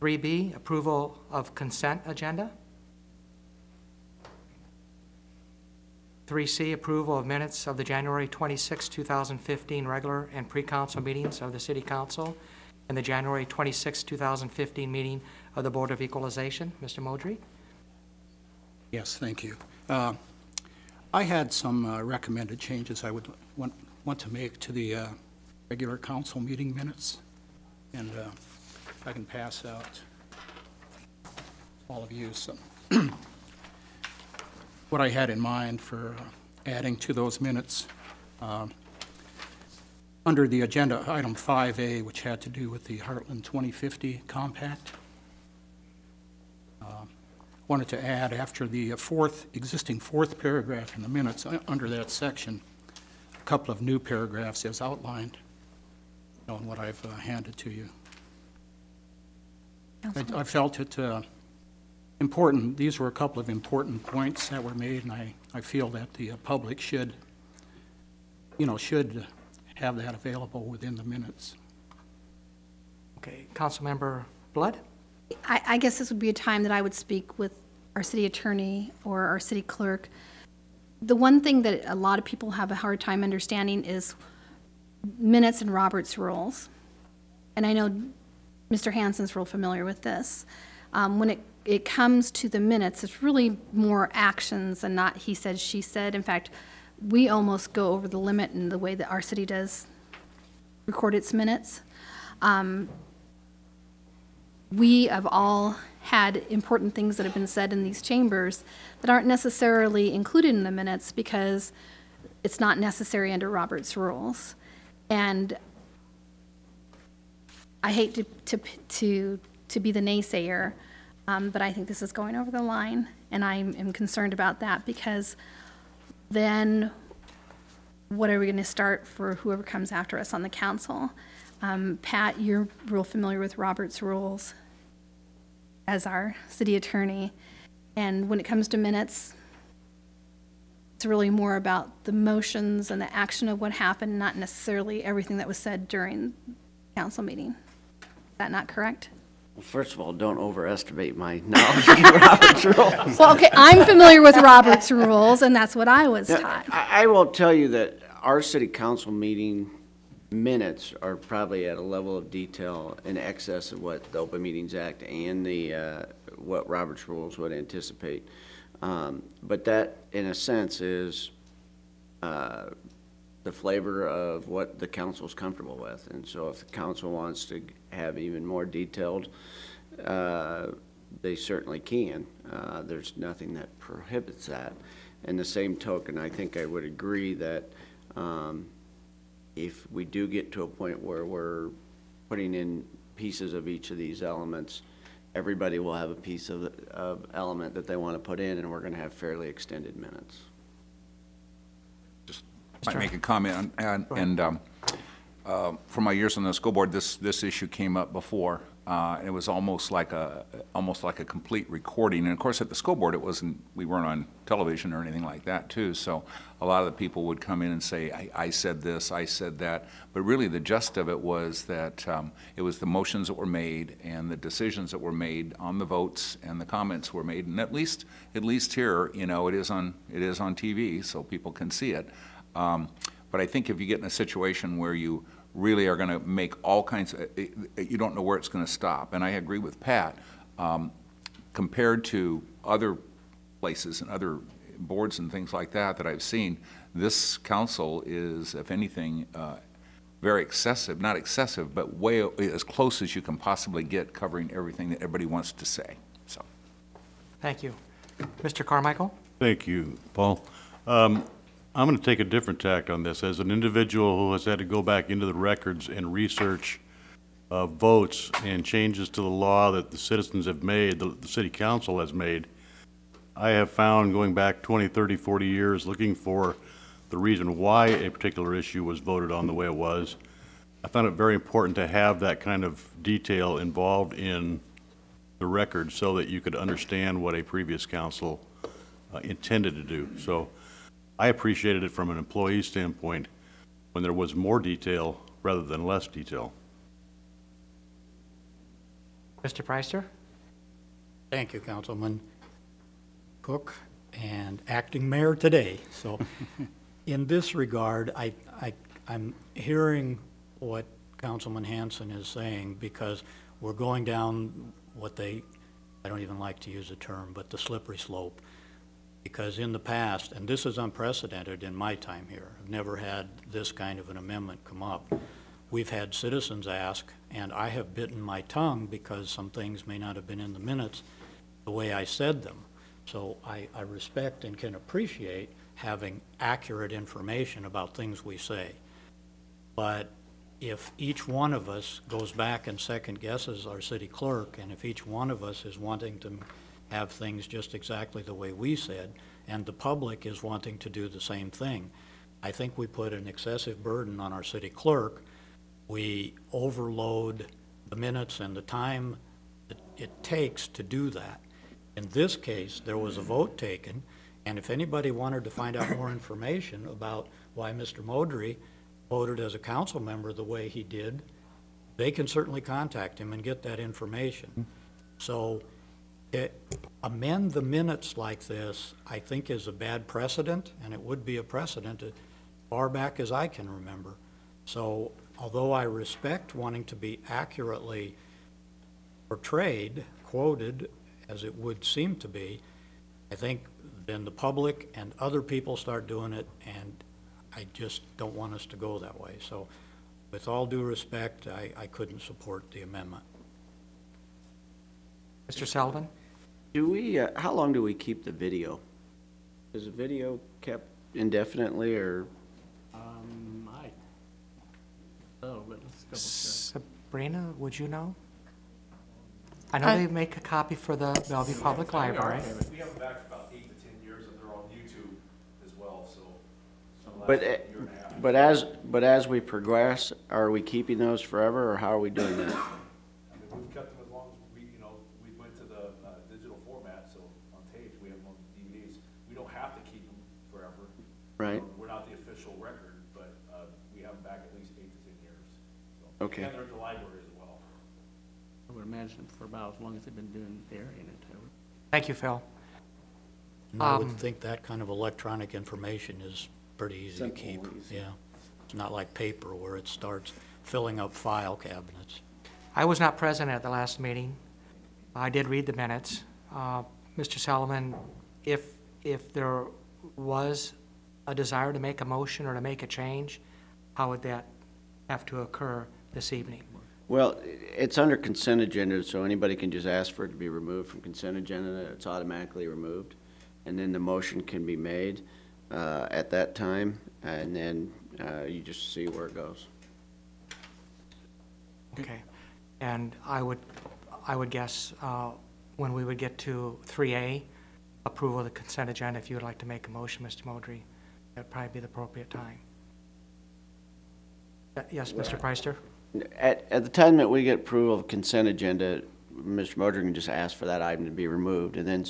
3B, approval of consent agenda. 3C, approval of minutes of the January 26, 2015 regular and pre-council meetings of the City Council and the January 26, 2015 meeting of the Board of Equalization. Mr. Modry? Yes, thank you. I had some recommended changes I would want to make to the regular council meeting minutes. And if I can pass out all of you some what I had in mind for adding to those minutes. Under the agenda, item 5A, which had to do with the Heartland 2050 Compact, wanted to add after the existing fourth paragraph in the minutes, under that section, a couple of new paragraphs as outlined on what I've handed to you. I felt it important. These were a couple of important points that were made, and I feel that the public should have that available within the minutes. Okay, Councilmember Blood? I guess this would be a time that I would speak with our city attorney or our city clerk. The one thing that a lot of people have a hard time understanding is minutes and Robert's rules. And I know Mr. Hansen's real familiar with this. When it comes to the minutes, it's really more actions and not he said, she said. In fact, we almost go over the limit in the way that our city does record its minutes. We have all had important things that have been said in these chambers that aren't necessarily included in the minutes because it's not necessary under Robert's rules. And I hate to be the naysayer, but I think this is going over the line, and I am concerned about that because then what are we going to start for whoever comes after us on the council? Pat, you're real familiar with Robert's rules as our city attorney, and when it comes to minutes, it's really more about the motions and the action of what happened, not necessarily everything that was said during the council meeting. Is that not correct? Well, first of all, don't overestimate my knowledge of Robert's rules. Well, okay, I'm familiar with Robert's rules, and that's what I was taught. I will tell you that our city council meeting minutes are probably at a level of detail in excess of what the Open Meetings Act and the what Robert's rules would anticipate. But that, in a sense, is the flavor of what the council's comfortable with. And so if the council wants to have even more detailed, they certainly can. There's nothing that prohibits that. In the same token, I think I would agree that if we do get to a point where we're putting in pieces of each of these elements, everybody will have a piece of element that they want to put in, and we're going to have fairly extended minutes. Just might make a comment, and from my years on the school board, this issue came up before. And it was almost like a complete recording. And of course, at the school board, we weren't on television or anything like that, too. So a lot of the people would come in and say, I said this, I said that. But really, the gist of it was that it was the motions that were made and the decisions that were made on the votes and the comments were made. And at least here, you know, it is on TV, so people can see it. But I think if you get in a situation where you really are going to make all kinds of, you don't know where it's going to stop. And I agree with Pat. Compared to other places and other boards and things like that I've seen, this council is, if anything, very excessive, not excessive, but way as close as you can possibly get covering everything that everybody wants to say. So, Thank you. Mr. Carmichael? Thank you, Paul. I'm going to take a different tack on this. As an individual who has had to go back into the records and research votes and changes to the law that the citizens have made, the city council has made, I have found, going back 20, 30, 40 years, looking for the reason why a particular issue was voted on the way it was. I found it very important to have that kind of detail involved in the record so that you could understand what a previous council intended to do. So I appreciated it from an employee standpoint when there was more detail rather than less detail. Mr. Preister? Thank you, Councilman Cook and acting mayor today. So in this regard, I'm hearing what Councilman Hanson is saying, because we're going down what I don't even like to use the term, but the slippery slope. Because in the past, and this is unprecedented in my time here, I've never had this kind of an amendment come up. We've had citizens ask, and I have bitten my tongue because some things may not have been in the minutes the way I said them. So I respect and can appreciate having accurate information about things we say. But if each one of us goes back and second guesses our city clerk, and if each one of us is wanting to have things just exactly the way we said, and the public is wanting to do the same thing, I think we put an excessive burden on our city clerk. We overload the minutes and the time that it takes to do that. In this case, there was a vote taken, and if anybody wanted to find out more information about why Mr. Modry voted as a council member the way he did, they can certainly contact him and get that information. So amend the minutes like this, I think, is a bad precedent, and it would be a precedent as far back as I can remember. So although I respect wanting to be accurately portrayed, quoted, as it would seem to be, I think then the public and other people start doing it, and I just don't want us to go that way. So with all due respect, I couldn't support the amendment. Mr. Sullivan? Do we, how long do we keep the video? Is the video kept indefinitely, or? But let's double check. Sabrina, would you know? I know they make a copy for the Bellevue Public Library. We have them back for about 8 to 10 years, and they're on YouTube as well, so. But as we progress, are we keeping those forever, or how are we doing that? I mean, we've kept them as long as we went to the digital format, so on tapes, we have them on DVDs. We don't have to keep them forever. Right. We're not the official record, but we have them back at least 8 to 10 years. So. Okay. And they're at the library as well. I would imagine for about as long as they've been doing airing it. Thank you, Phil. And I would think that kind of electronic information is pretty easy to keep. Yeah. It's not like paper where it starts filling up file cabinets. I was not present at the last meeting. I did read the minutes. Mr. Sullivan, if there was a desire to make a motion or to make a change, how would that have to occur this evening? Well, it's under consent agenda, so anybody can just ask for it to be removed from consent agenda. It's automatically removed. And then the motion can be made at that time, and then you just see where it goes. Okay. And I would guess when we would get to 3A, approval of the consent agenda, if you would like to make a motion, Mr. Modry, that'd probably be the appropriate time. Yes, Mr. Preister? At the time that we get approval of consent agenda, Mr. Modry can just ask for that item to be removed, and then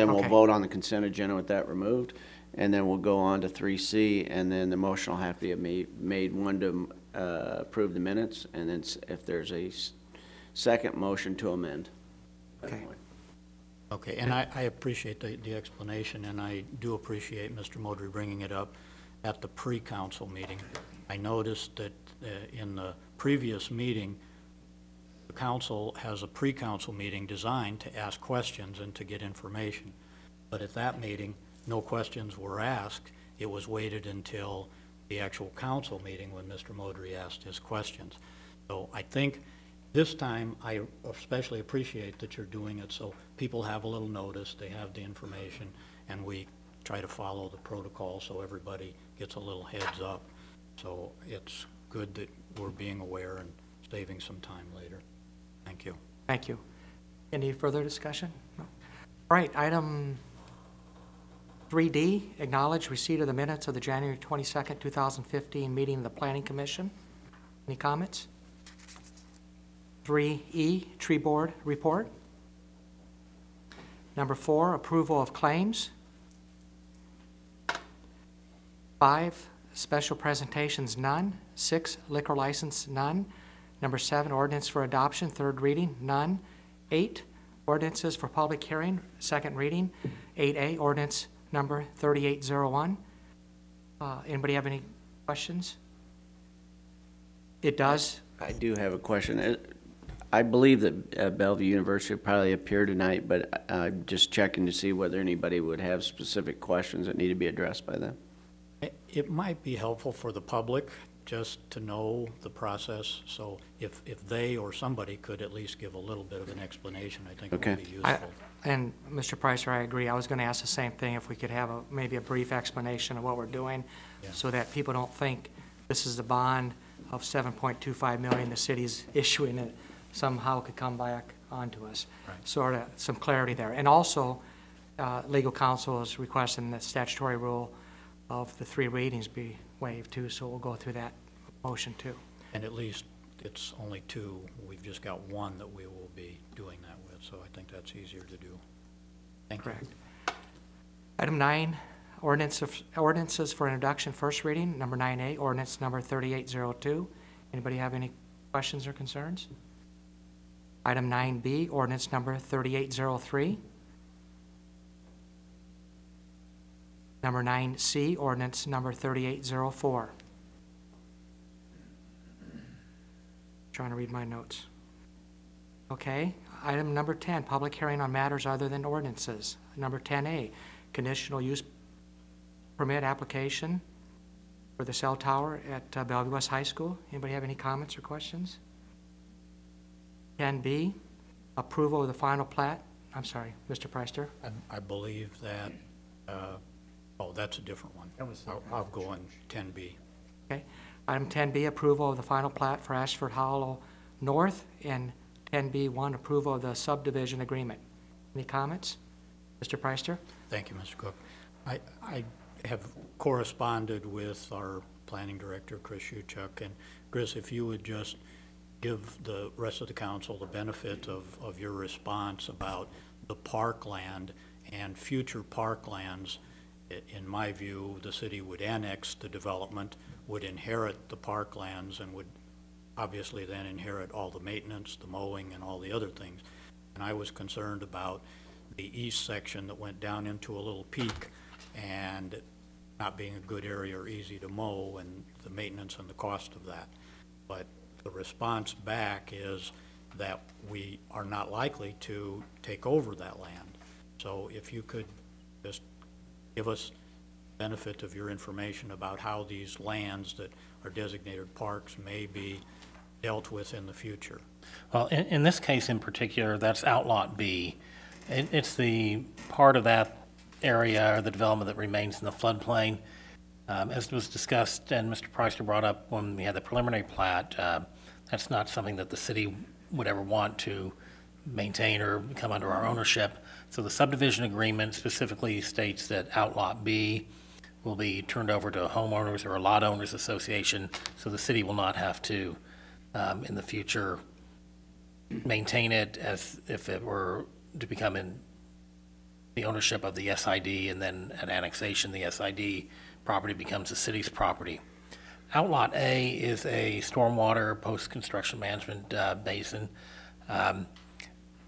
we'll vote on the consent agenda with that removed, and then we'll go on to 3C, and then the motion will have to be made, one to approve the minutes, and then if there's a second motion to amend. Okay. Okay, and I appreciate the explanation, and I do appreciate Mr. Modry bringing it up at the pre-council meeting. I noticed that in the previous meeting, the council has a pre-council meeting designed to ask questions and to get information. But at that meeting, no questions were asked. It was waited until the actual council meeting when Mr. Modry asked his questions. So I think this time, I especially appreciate that you're doing it so people have a little notice, they have the information, and we try to follow the protocol so everybody gets a little heads up. So it's good that we're being aware and saving some time later. Thank you. Thank you. Any further discussion? No. All right, item 3D, acknowledge receipt of the minutes of the January 22nd, 2015 meeting of the Planning Commission. Any comments? 3E, tree board report. Number 4, approval of claims. 5, special presentations, none. 6, liquor license, none. Number 7, ordinance for adoption, third reading, none. 8, ordinances for public hearing, second reading. 8A, ordinance number 3801. Anybody have any questions? It does. I do have a question. I believe that Bellevue University will probably appear tonight, but I'm just checking to see whether anybody would have specific questions that need to be addressed by them. It might be helpful for the public just to know the process, so if they or somebody could at least give a little bit of an explanation, I think it would be useful. And Mr. Pricer, I agree. I was going to ask the same thing, if we could have maybe a brief explanation of what we're doing, so that people don't think this is the bond of $7.25 million the city's issuing, it somehow could come back onto us. Right. Sort of some clarity there. And also, legal counsel is requesting that statutory rule of the 3 readings be waived too, so we'll go through that motion too. And at least it's only 2. We've just got 1 that we will be doing that with, so I think that's easier to do. Thank you. Correct. Item 9, ordinances for introduction, first reading. Number 9A, ordinance number 3802. Anybody have any questions or concerns? Item 9B, ordinance number 3803. Number 9C, ordinance number 3804. Trying to read my notes. Okay. Item number 10, public hearing on matters other than ordinances. Number 10A, conditional use permit application for the cell tower at Bellevue West High School. Anybody have any comments or questions? 10B, approval of the final plat. I'm sorry, Mr. Preister. I believe that, oh, that's a different one. I'll go on 10B. Okay. Item 10B, approval of the final plat for Ashford Hollow North, and 10B1, approval of the subdivision agreement. Any comments? Mr. Preister? Thank you, Mr. Cook. I have corresponded with our planning director, Chris Shuchuk, and Chris, if you would just give the rest of the council the benefit of your response about the parkland and future parklands. In my view, the city would annex the development, would inherit the parklands, and would obviously then inherit all the maintenance, the mowing, and all the other things. And I was concerned about the east section that went down into a little peak and not being a good area or easy to mow, and the maintenance and the cost of that. But the response back is that we are not likely to take over that land. So if you could just give us benefit of your information about how these lands that are designated parks may be dealt with in the future. Well, in this case in particular, that's Outlot B. It's the part of that area or the development that remains in the floodplain. As was discussed and Mr. Preister brought up when we had the preliminary plat, that's not something that the city would ever want to maintain or come under our ownership. So the subdivision agreement specifically states that Outlot B will be turned over to a homeowners or a lot owners association, so the city will not have to, in the future, maintain it as if it were to become in the ownership of the SID, and then at annexation, the SID property becomes the city's property. Outlot A is a stormwater post-construction management basin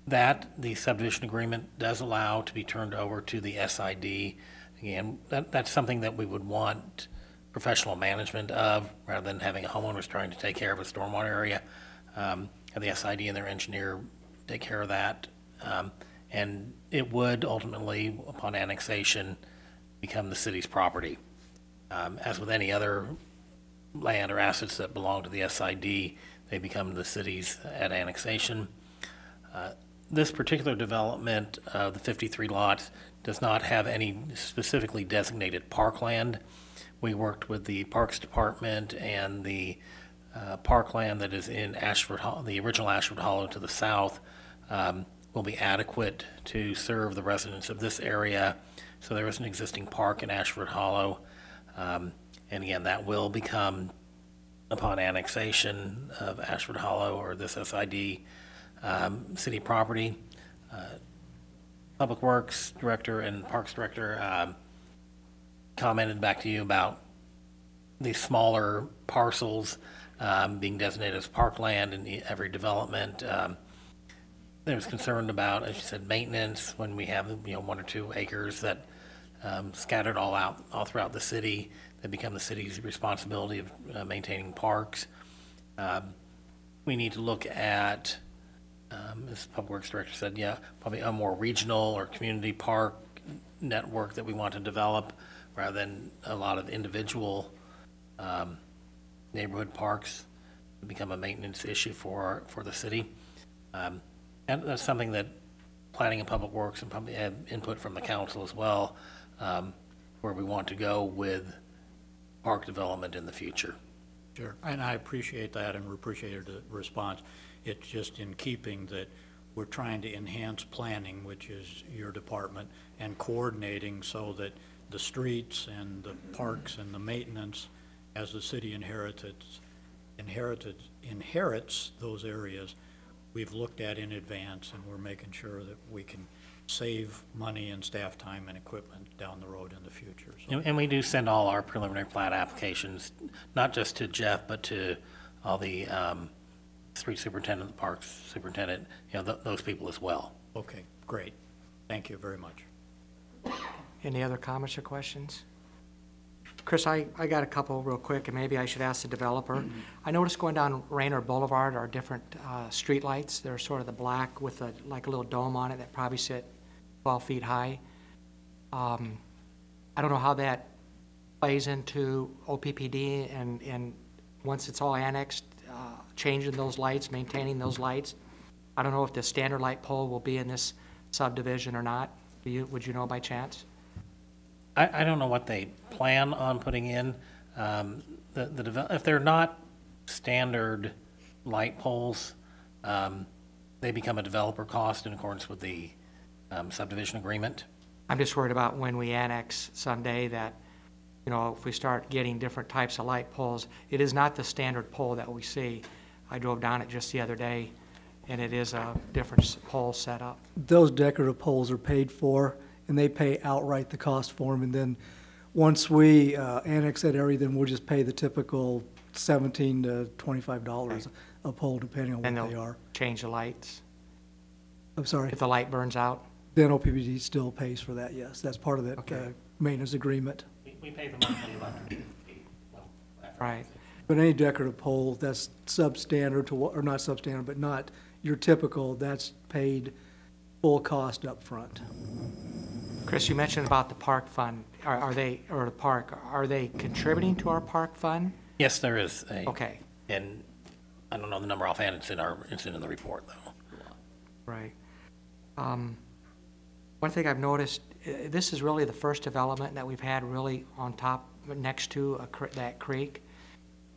that the subdivision agreement does allow to be turned over to the SID. Again, that's something that we would want professional management of, rather than having a homeowners trying to take care of a stormwater area. Have the SID and their engineer take care of that. And it would ultimately, upon annexation, become the city's property. As with any other land or assets that belong to the SID, they become the city's at annexation. This particular development of the 53 lots does not have any specifically designated parkland. We worked with the Parks Department, and the parkland that is in Ashford, the original Ashford Hollow to the south, will be adequate to serve the residents of this area. So there is an existing park in Ashford Hollow. And again, that will become, upon annexation of Ashford Hollow or this SID, city property. Public Works Director and Parks Director commented back to you about these smaller parcels being designated as parkland in every development. There's concern about, as you said, maintenance when we have 1 or 2 acres that scattered all throughout the city that become the city's responsibility of maintaining parks. We need to look at, as the Public Works Director said, probably a more regional or community park network that we want to develop rather than a lot of individual neighborhood parks become a maintenance issue for the city. And that's something that Planning and Public Works and probably have input from the council as well, where we want to go with park development in the future. Sure, and I appreciate that and appreciate the response. It's just in keeping that we're trying to enhance planning, which is your department, and coordinating so that the streets and the parks and the maintenance, as the city inherits those areas, we've looked at in advance, and we're making sure that we can save money and staff time and equipment down the road in the future. So. And we do send all our preliminary plat applications, not just to Jeff, but to all the street superintendent, the parks superintendent, those people as well. Okay, great. Thank you very much. Any other comments or questions? Chris, I got a couple real quick, and maybe I should ask the developer. I noticed going down Raynor Boulevard are different street lights. They're sort of the black with like a little dome on it that probably sit 12 feet high. I don't know how that plays into OPPD and once it's all annexed, changing those lights, maintaining those lights. I don't know if the standard light pole will be in this subdivision or not. Would you know by chance? I don't know what they plan on putting in. If they're not standard light poles, they become a developer cost in accordance with the subdivision agreement. I'm just worried about when we annex someday that, if we start getting different types of light poles, it is not the standard pole that we see. I drove down it just the other day, and it is a different pole setup. Those decorative poles are paid for, and they pay outright the cost for them. And then once we annex that area, then we'll just pay the typical $17 to $25 a pole, depending on what they are. Change the lights? I'm sorry? If the light burns out? Then OPPD still pays for that, yes. That's part of that maintenance agreement. We pay the monthly electric fee. Right. But any decorative pole that's substandard to, or not substandard, but not your typical, that's paid full cost up front. Chris, you mentioned about the park fund. Are they contributing to our park fund? Yes, there is. Okay. And I don't know the number offhand. It's in the report, though. Right. One thing I've noticed, this is really the first development that we've had really on top, next to that creek.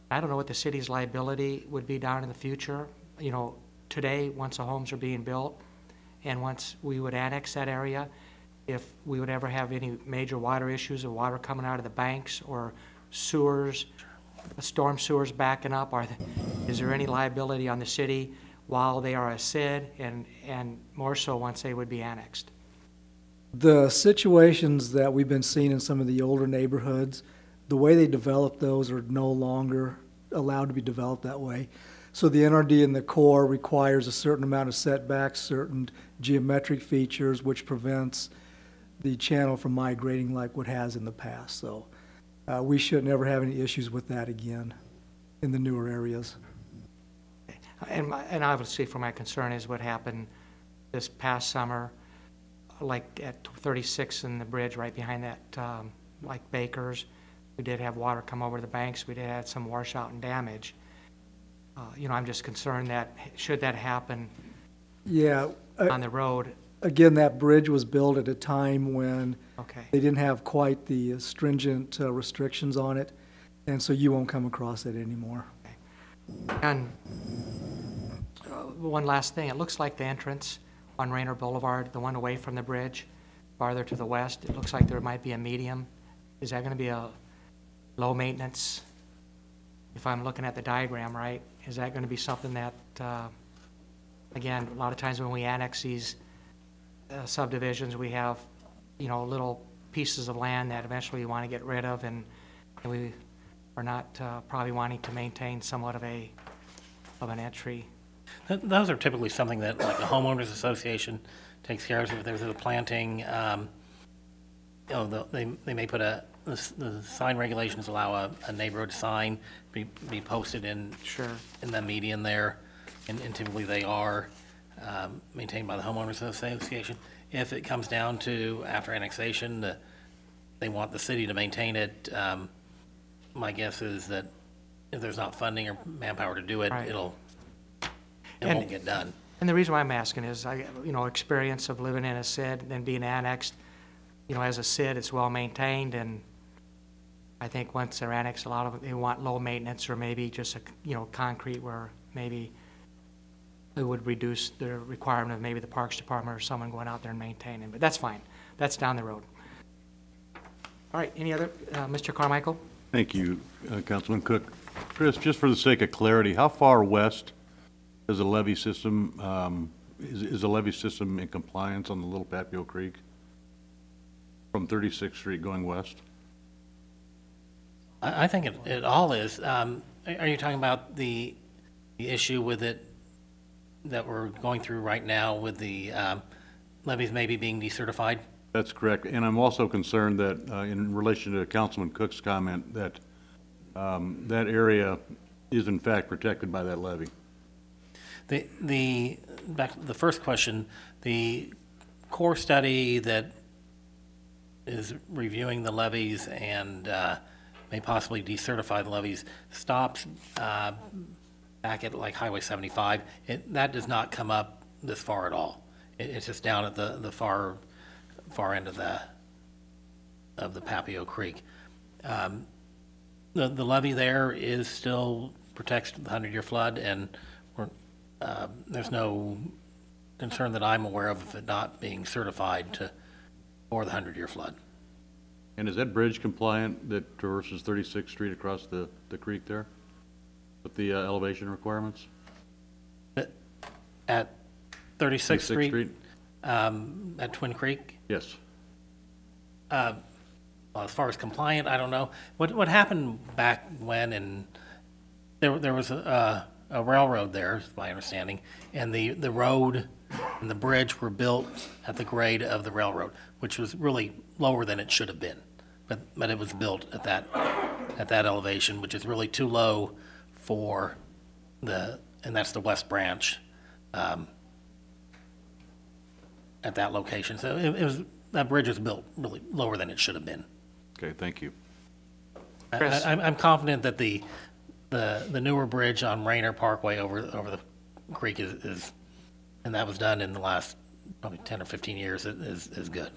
I don't know what the city's liability would be down in the future. Today, once the homes are being built, and once we would annex that area, if we would ever have any major water issues, or water coming out of the banks, or sewers, storm sewers backing up, is there any liability on the city while they are a SID, and more so once they would be annexed? The situations that we've been seeing in some of the older neighborhoods, the way they develop those are no longer allowed to be developed that way. So the NRD in the core requires a certain amount of setbacks, certain geometric features, which prevents the channel from migrating like what has in the past. So we should never have any issues with that again in the newer areas. And obviously, for my concern is what happened this past summer, like at 36 in the bridge right behind that, like Baker's. We did have water come over the banks. We did have some washout and damage. I'm just concerned that should that happen on the road. Again, that bridge was built at a time when they didn't have quite the stringent restrictions on it, and so you won't come across it anymore. And one last thing, it looks like the entrance on Raynor Boulevard, the one away from the bridge, farther to the west, it looks like there might be a medium. Is that going to be a low maintenance? If I'm looking at the diagram right, is that going to be something that, again, a lot of times when we annex these subdivisions, we have, little pieces of land that eventually we want to get rid of, and we or not probably wanting to maintain somewhat of an entry. Those are typically something that, like a homeowners association takes care of. If there's a planting, they may put the sign regulations allow a neighborhood sign be posted in the median there, and typically they are maintained by the homeowners association. If it comes down to after annexation, they want the city to maintain it. My guess is that if there's not funding or manpower to do it, it won't get done. And the reason why I'm asking is, experience of living in a SID and being annexed. As a SID, it's well maintained, and I think once they're annexed, a lot of they want low maintenance or maybe just concrete where maybe it would reduce the requirement of maybe the Parks Department or someone going out there and maintaining. But that's fine. That's down the road. All right. Any other, Mr. Carmichael? Thank you, Councilman Cook. Chris, just for the sake of clarity, how far west is the levee system? Is the levee system in compliance on the Little Papio Creek from 36th Street going west? I think it all is. Are you talking about the issue with it that we're going through right now with the levees maybe being decertified? That's correct. And I'm also concerned that in relation to Councilman Cook's comment that that area is in fact protected by that levee. Back to the first question, the core study that is reviewing the levees and may possibly decertify the levees stops back at like Highway 75. That does not come up this far at all. It's just down at the far end of the Papio Creek. The levee there is still protects the 100-year flood, and there's no concern that I'm aware of it not being certified for the 100-year flood. And is that bridge compliant that traverses 36th Street across the creek there with the elevation requirements? At 36th Street? At Twin Creek? Yes. Well, as far as compliant, I don't know. What happened back when, and there was a railroad there, is my understanding, and the road and the bridge were built at the grade of the railroad, which was really lower than it should have been. But it was built at that elevation, which is really too low for and that's the West Branch at that location. So that bridge was built really lower than it should have been. Okay, thank you. I'm confident that the newer bridge on Rainer Parkway over the creek is, and that was done in the last probably 10 or 15 years, is good.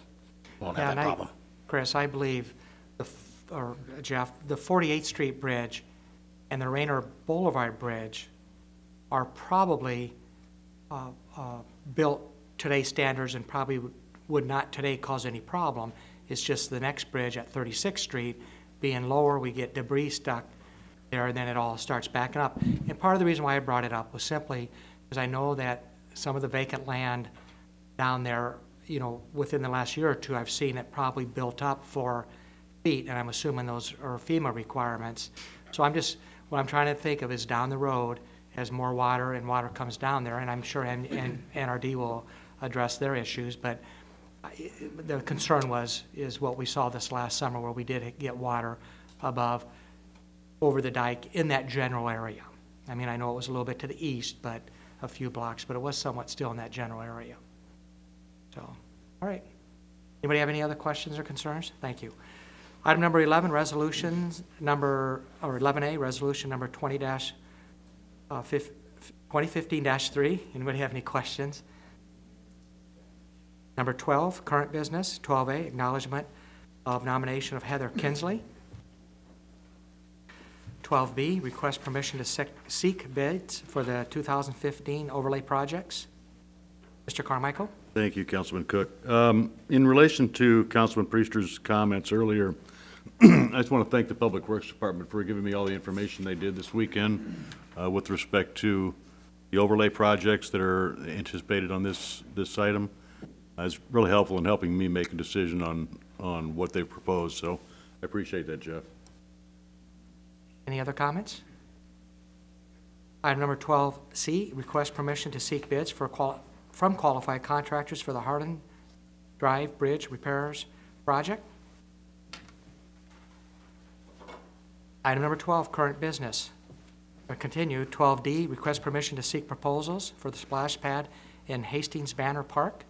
Won't have that problem. Chris, I believe, Jeff, the 48th Street Bridge and the Rainer Boulevard Bridge are probably built today's standards and probably would not today cause any problem. It's just the next bridge at 36th Street being lower, we get debris stuck there, and then it all starts backing up. And part of the reason why I brought it up was simply because I know that some of the vacant land down there, within the last year or two, I've seen it probably built up for feet, and I'm assuming those are FEMA requirements. So what I'm trying to think of is down the road, as more water and water comes down there, and I'm sure NRD will address their issues, but the concern is what we saw this last summer where we did get water over the dike in that general area. I mean, I know it was a little bit to the east, but a few blocks, but it was somewhat still in that general area. So, all right. Anybody have any other questions or concerns? Thank you. Item number 11, resolutions number, or 11A, resolution number 2015-3. Anybody have any questions? Number 12, current business. 12A, acknowledgement of nomination of Heather Kinsley. 12B, request permission to seek bids for the 2015 overlay projects. Mr. Carmichael? Thank you, Councilman Cook. In relation to Councilman Priester's comments earlier, I just want to thank the Public Works Department for giving me all the information they did this weekend with respect to the overlay projects that are anticipated on this item. It's really helpful in helping me make a decision on what they've proposed, so I appreciate that, Jeff. Any other comments? Item number 12C, request permission to seek bids from qualified contractors for the Harlan Drive Bridge Repairs Project. Item number 12, current business. Continue, 12D, request permission to seek proposals for the splash pad in Hastings Banner Park.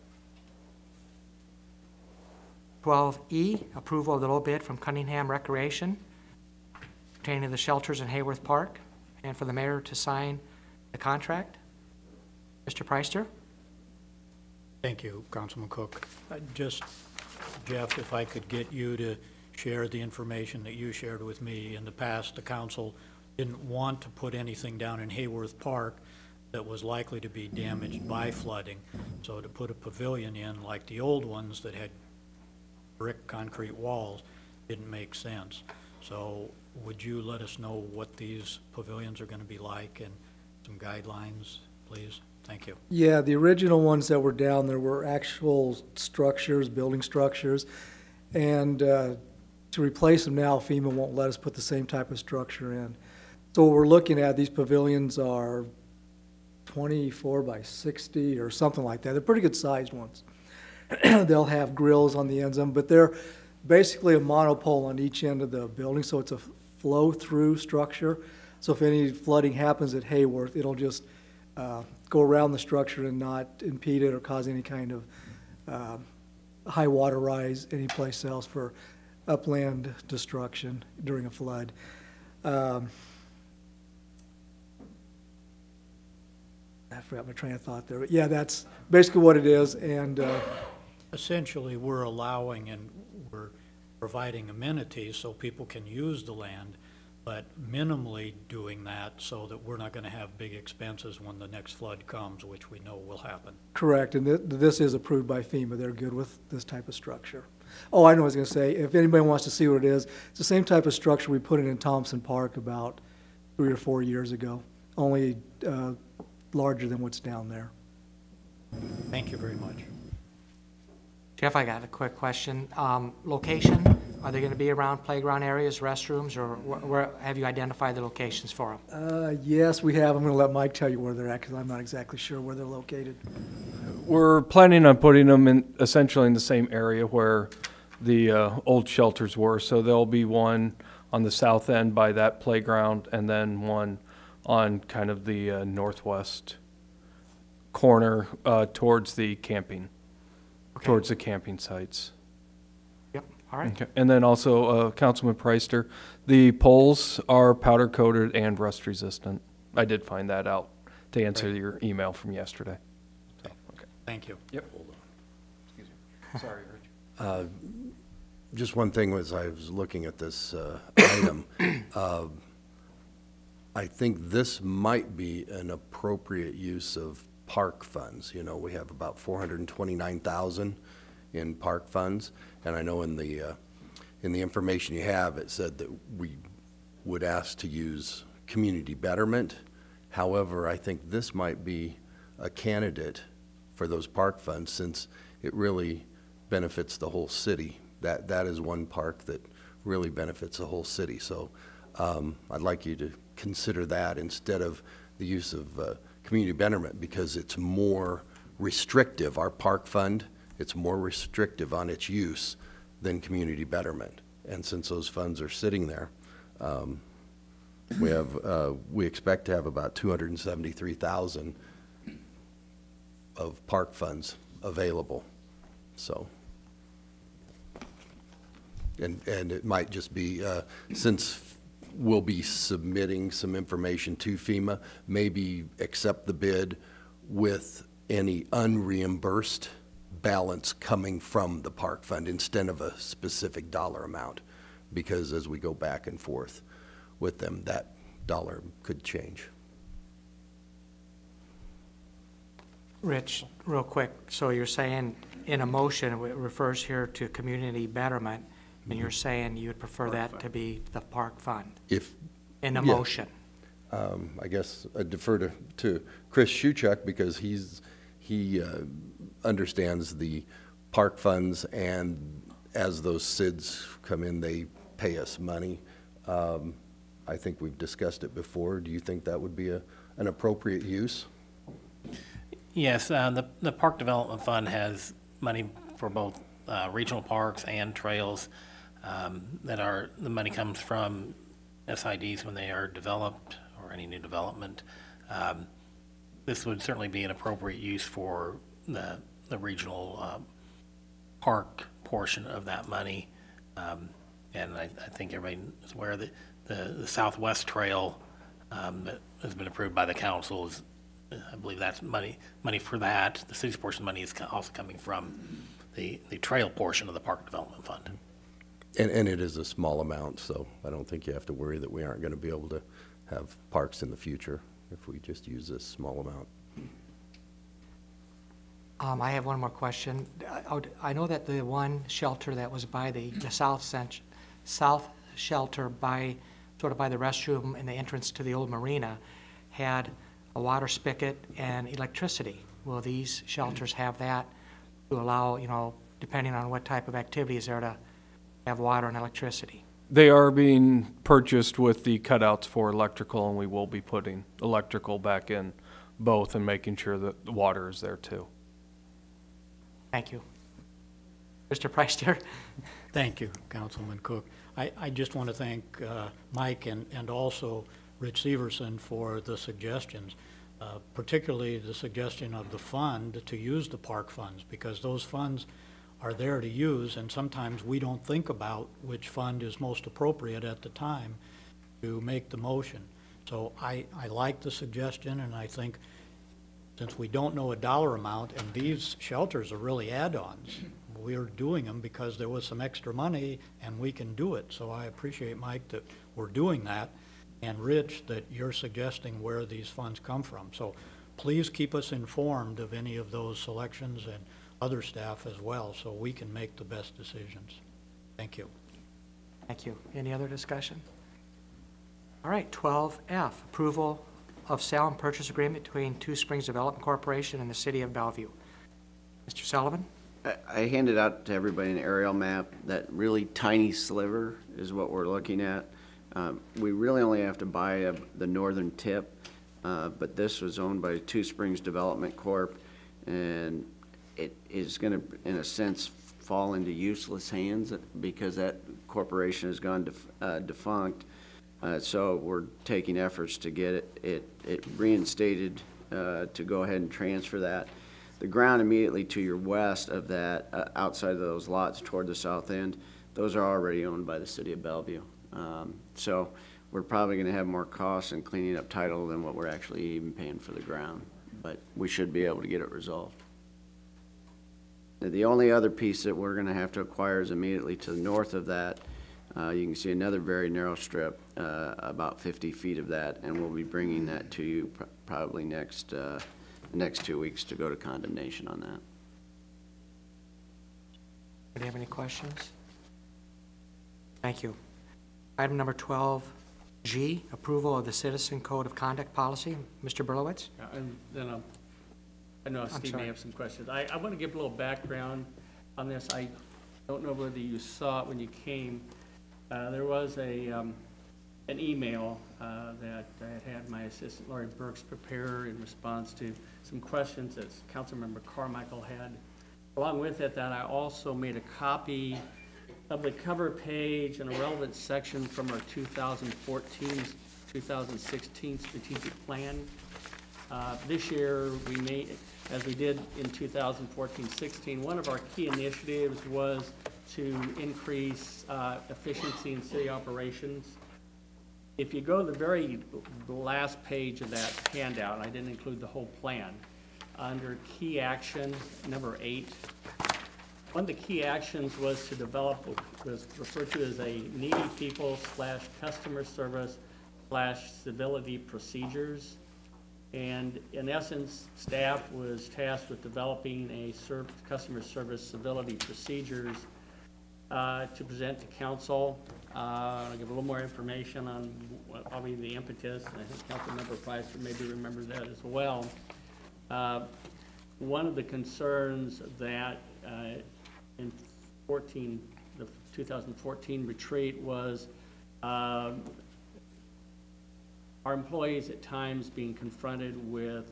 12E, approval of the low bid from Cunningham Recreation pertaining to the shelters in Hayworth Park, and for the mayor to sign the contract. Mr. Preister? Thank you, Councilman Cook. Just, Jeff, if I could get you to share the information that you shared with me. In the past, the council didn't want to put anything down in Hayworth Park that was likely to be damaged by flooding. So to put a pavilion in like the old ones that had brick concrete walls didn't make sense. So would you let us know what these pavilions are going to be like and some guidelines, please? Thank you. Yeah, the original ones that were down there were actual structures, building structures, and to replace them now, FEMA won't let us put the same type of structure in. So what we're looking at, these pavilions are 24 by 60 or something like that. They're pretty good sized ones. They'll have grills on the ends of them, but they're basically a monopole on each end of the building, so it's a flow-through structure. So if any flooding happens at Hayworth, it'll just go around the structure and not impede it or cause any kind of high water rise anyplace else for upland destruction during a flood. I forgot my train of thought there, but yeah, that's basically what it is. And essentially, we're allowing and we're providing amenities so people can use the land, but minimally doing that so that we're not going to have big expenses when the next flood comes, which we know will happen. correct, and this is approved by FEMA. They're good with this type of structure. Oh, I know what I was going to say. If anybody wants to see what it is, it's the same type of structure we put in Thompson Park about 3 or 4 years ago, only larger than what's down there. Thank you very much. Jeff, I got a quick question. Location, are they going to be around playground areas, restrooms, or where have you identified the locations for them? Yes, we have. I'm going to let Mike tell you where they're at because I'm not exactly sure where they're located. We're planning on putting them in essentially in the same area where the old shelters were. So there'll be one on the south end by that playground and then one on kind of the northwest corner towards the camping, towards the camping sites. Yep, all right. Okay. And then also, Councilman Preister, the poles are powder coated and rust resistant. I did find that out to answer your email from yesterday. So, okay. Thank you. Yep. Hold on. Excuse me. Sorry, Rich. Just one thing as I was looking at this item, I think this might be an appropriate use of park funds. You know, we have about 429,000 in park funds, and I know in the information you have, it said that we would ask to use community betterment. However, I think this might be a candidate for those park funds since it really benefits the whole city. That is one park that really benefits the whole city. So I'd like you to consider that instead of the use of community betterment because it's more restrictive. Our park fund, it's more restrictive on its use than community betterment. And since those funds are sitting there, we expect to have about 273,000 of park funds available. So, and it might just be since we'll be submitting some information to FEMA, maybe accept the bid with any unreimbursed balance coming from the park fund instead of a specific dollar amount, because as we go back and forth with them, that dollar could change. Rich, real quick, so you're saying in a motion, it refers here to community betterment, and you're saying you would prefer that to be the park fund? In a motion? I guess I defer to Chris Shuchuk because he understands the park funds, and as those SIDs come in, they pay us money. I think we've discussed it before. Do you think that would be an appropriate use? Yes, the Park Development Fund has money for both regional parks and trails the money comes from SIDs when they are developed or any new development. This would certainly be an appropriate use for the regional park portion of that money. And I think everybody is aware that the Southwest Trail that has been approved by the council is, I believe that's money for that. The city's portion of money is also coming from the trail portion of the Park Development Fund. And it is a small amount, so I don't think you have to worry that we aren't going to be able to have parks in the future if we just use this small amount. I have one more question. I know that the one shelter that was by the south shelter sort of by the restroom and the entrance to the old marina had a water spigot and electricity. Will these shelters have that to allow, depending on what type of activity is there, to have water and electricity? They are being purchased with the cutouts for electrical, and we will be putting electrical back in both and making sure that the water is there too. Thank you. Mr. Preister? Thank you, Councilman Cook. I just want to thank Mike and also Rich Severson for the suggestions, particularly the suggestion of the fund to use the park funds, because those funds are there to use, and sometimes we don't think about which fund is most appropriate at the time to make the motion. So I like the suggestion, and I think since we don't know a dollar amount, and these shelters are really add-ons, we're doing them because there was some extra money and we can do it. So I appreciate, Mike, that we're doing that, and Rich, that you're suggesting where these funds come from. So please keep us informed of any of those selections and other staff as well, so we can make the best decisions. Thank you. Thank you. Any other discussion? All right, 12F, approval of sale and purchase agreement between Two Springs Development Corporation and the City of Bellevue. Mr. Sullivan? I handed out to everybody an aerial map. That really tiny sliver is what we're looking at. We really only have to buy the northern tip, but this was owned by Two Springs Development Corp., and it is going to, in a sense, fall into useless hands because that corporation has gone defunct. So we're taking efforts to get it reinstated to go ahead and transfer that. The ground immediately to your west of that, outside of those lots toward the south end, those are already owned by the City of Bellevue. So we're probably going to have more costs in cleaning up title than what we're actually even paying for the ground, but we should be able to get it resolved. The only other piece that we're going to have to acquire is immediately to the north of that. You can see another very narrow strip, about 50 feet of that, and we'll be bringing that to you probably next 2 weeks to go to condemnation on that. Do you have any questions? Thank you. Item number 12G, approval of the Citizen Code of Conduct Policy. Mr. Berlowitz? And then I know Steve may have some questions. I want to give a little background on this. I don't know whether you saw it when you came. There was an email that I had my assistant Laurie Burks prepare in response to some questions that Councilmember Carmichael had. Along with it, that I also made a copy of the cover page and a relevant section from our 2014-2016 strategic plan. This year, we made, as we did in 2014-16, one of our key initiatives was to increase efficiency in city operations. If you go to the very last page of that handout, I didn't include the whole plan, under key action number 8, one of the key actions was to develop what was referred to as a needy people / customer service / civility procedures. And in essence, staff was tasked with developing a customer service civility procedures to present to council. I'll give a little more information on probably the impetus, and I think Councilmember Preister maybe remembers that as well. One of the concerns that in the 2014 retreat was our employees at times being confronted with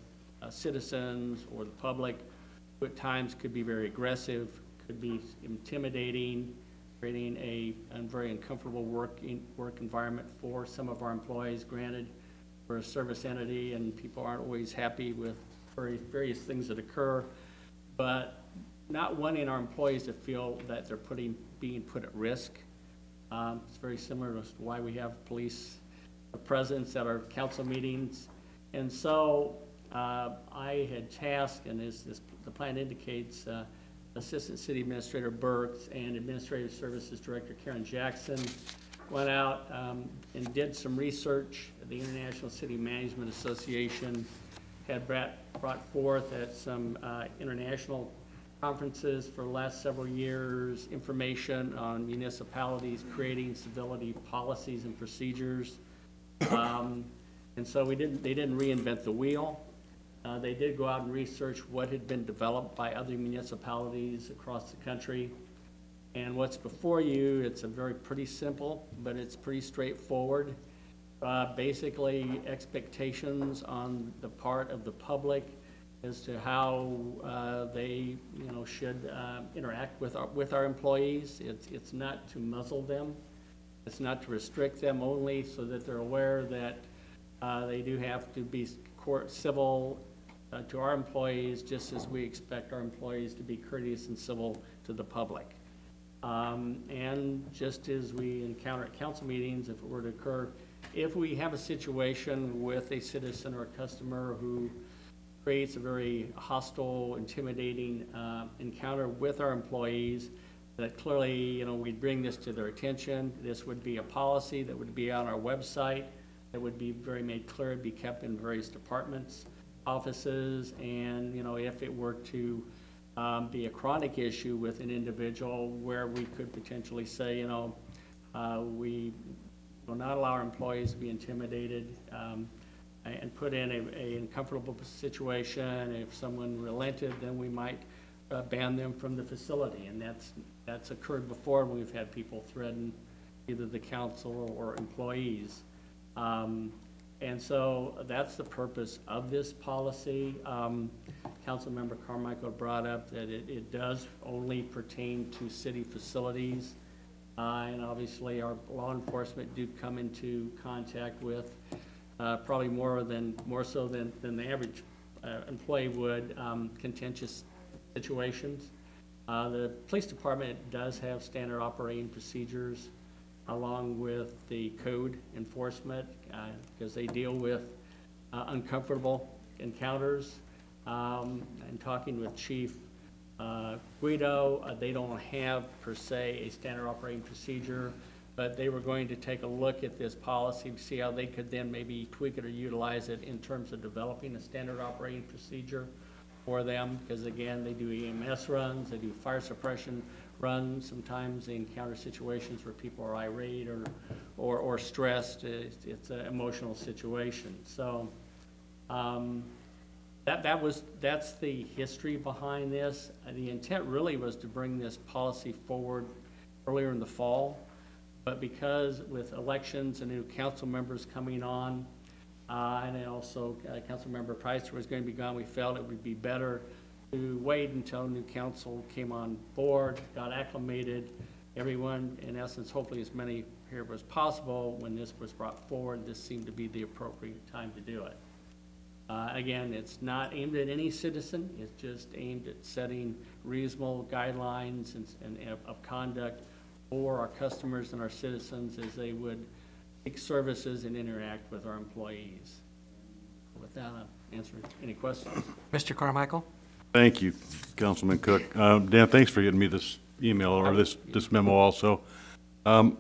citizens or the public, who at times could be very aggressive, could be intimidating, creating a very uncomfortable work environment for some of our employees. Granted, we're a service entity and people aren't always happy with various things that occur, but not wanting our employees to feel that they're being put at risk. It's very similar to why we have police presence at our council meetings. And so I had tasked, and as the plan indicates, Assistant City Administrator Burks and Administrative Services Director Karen Jackson went out and did some research. The International City Management Association had brought forth at some international conferences for the last several years information on municipalities creating civility policies and procedures. And so they didn't reinvent the wheel. They did go out and research what had been developed by other municipalities across the country. And what's before you, it's pretty simple, but it's pretty straightforward. Basically, expectations on the part of the public as to how they, should interact with our employees. It's not to muzzle them. It's not to restrict them, only so that they're aware that they do have to be civil to our employees, just as we expect our employees to be courteous and civil to the public. And just as we encounter at council meetings, if it were to occur, if we have a situation with a citizen or a customer who creates a very hostile, intimidating encounter with our employees, that clearly, we'd bring this to their attention. This would be a policy that would be on our website, that would be very made clear, it'd be kept in various departments, offices, and, if it were to be a chronic issue with an individual where we could potentially say, we will not allow our employees to be intimidated and put in an uncomfortable situation. If someone relented, then we might ban them from the facility, and that's occurred before. We've had people threaten either the council or employees. And so that's the purpose of this policy. Councilmember Carmichael brought up that it does only pertain to city facilities. And obviously our law enforcement do come into contact with probably more so than the average employee would, contentious situations. The police department does have standard operating procedures along with the code enforcement because they deal with uncomfortable encounters. And talking with Chief Guido, they don't have per se a standard operating procedure, but they were going to take a look at this policy to see how they could then maybe tweak it or utilize it in terms of developing a standard operating procedure for them, because again, they do EMS runs, they do fire suppression runs. Sometimes they encounter situations where people are irate or stressed. It's an emotional situation. So that's the history behind this. The intent really was to bring this policy forward earlier in the fall, but because with elections and new council members coming on, and then also Councilmember Pricer was going to be gone, we felt it would be better to wait until new council came on board, got acclimated, everyone, in essence, hopefully as many here as possible. When this was brought forward, this seemed to be the appropriate time to do it. Again, it's not aimed at any citizen, it's just aimed at setting reasonable guidelines and of conduct for our customers and our citizens as they would seek services and interact with our employees. With that, I'll answer any questions. Mr. Carmichael? Thank you, Councilman Cook. Dan, thanks for getting me this email or this memo also. I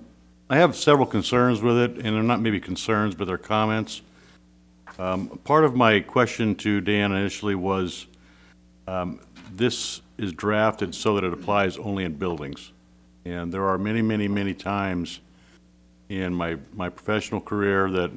have several concerns with it, and they're not maybe concerns, but they're comments. Part of my question to Dan initially was, this is drafted so that it applies only in buildings. And there are many, many, many times in my professional career that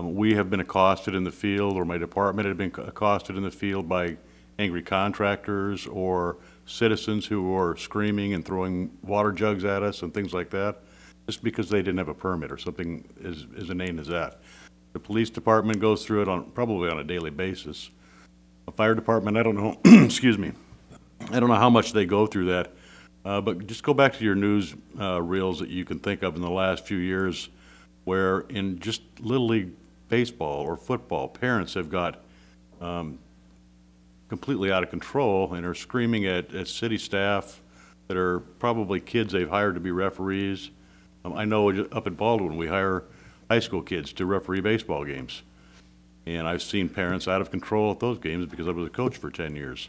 we have been accosted in the field, or my department had been accosted in the field by angry contractors or citizens who were screaming and throwing water jugs at us and things like that, just because they didn't have a permit or something as inane as that. The police department goes through it probably on a daily basis. A fire department, I don't know, excuse me, I don't know how much they go through that. But just go back to your news reels that you can think of in the last few years where in just Little League baseball or football, parents have got completely out of control and are screaming at city staff that are probably kids they've hired to be referees. I know up at Baldwin, we hire high school kids to referee baseball games. And I've seen parents out of control at those games because I was a coach for 10 years.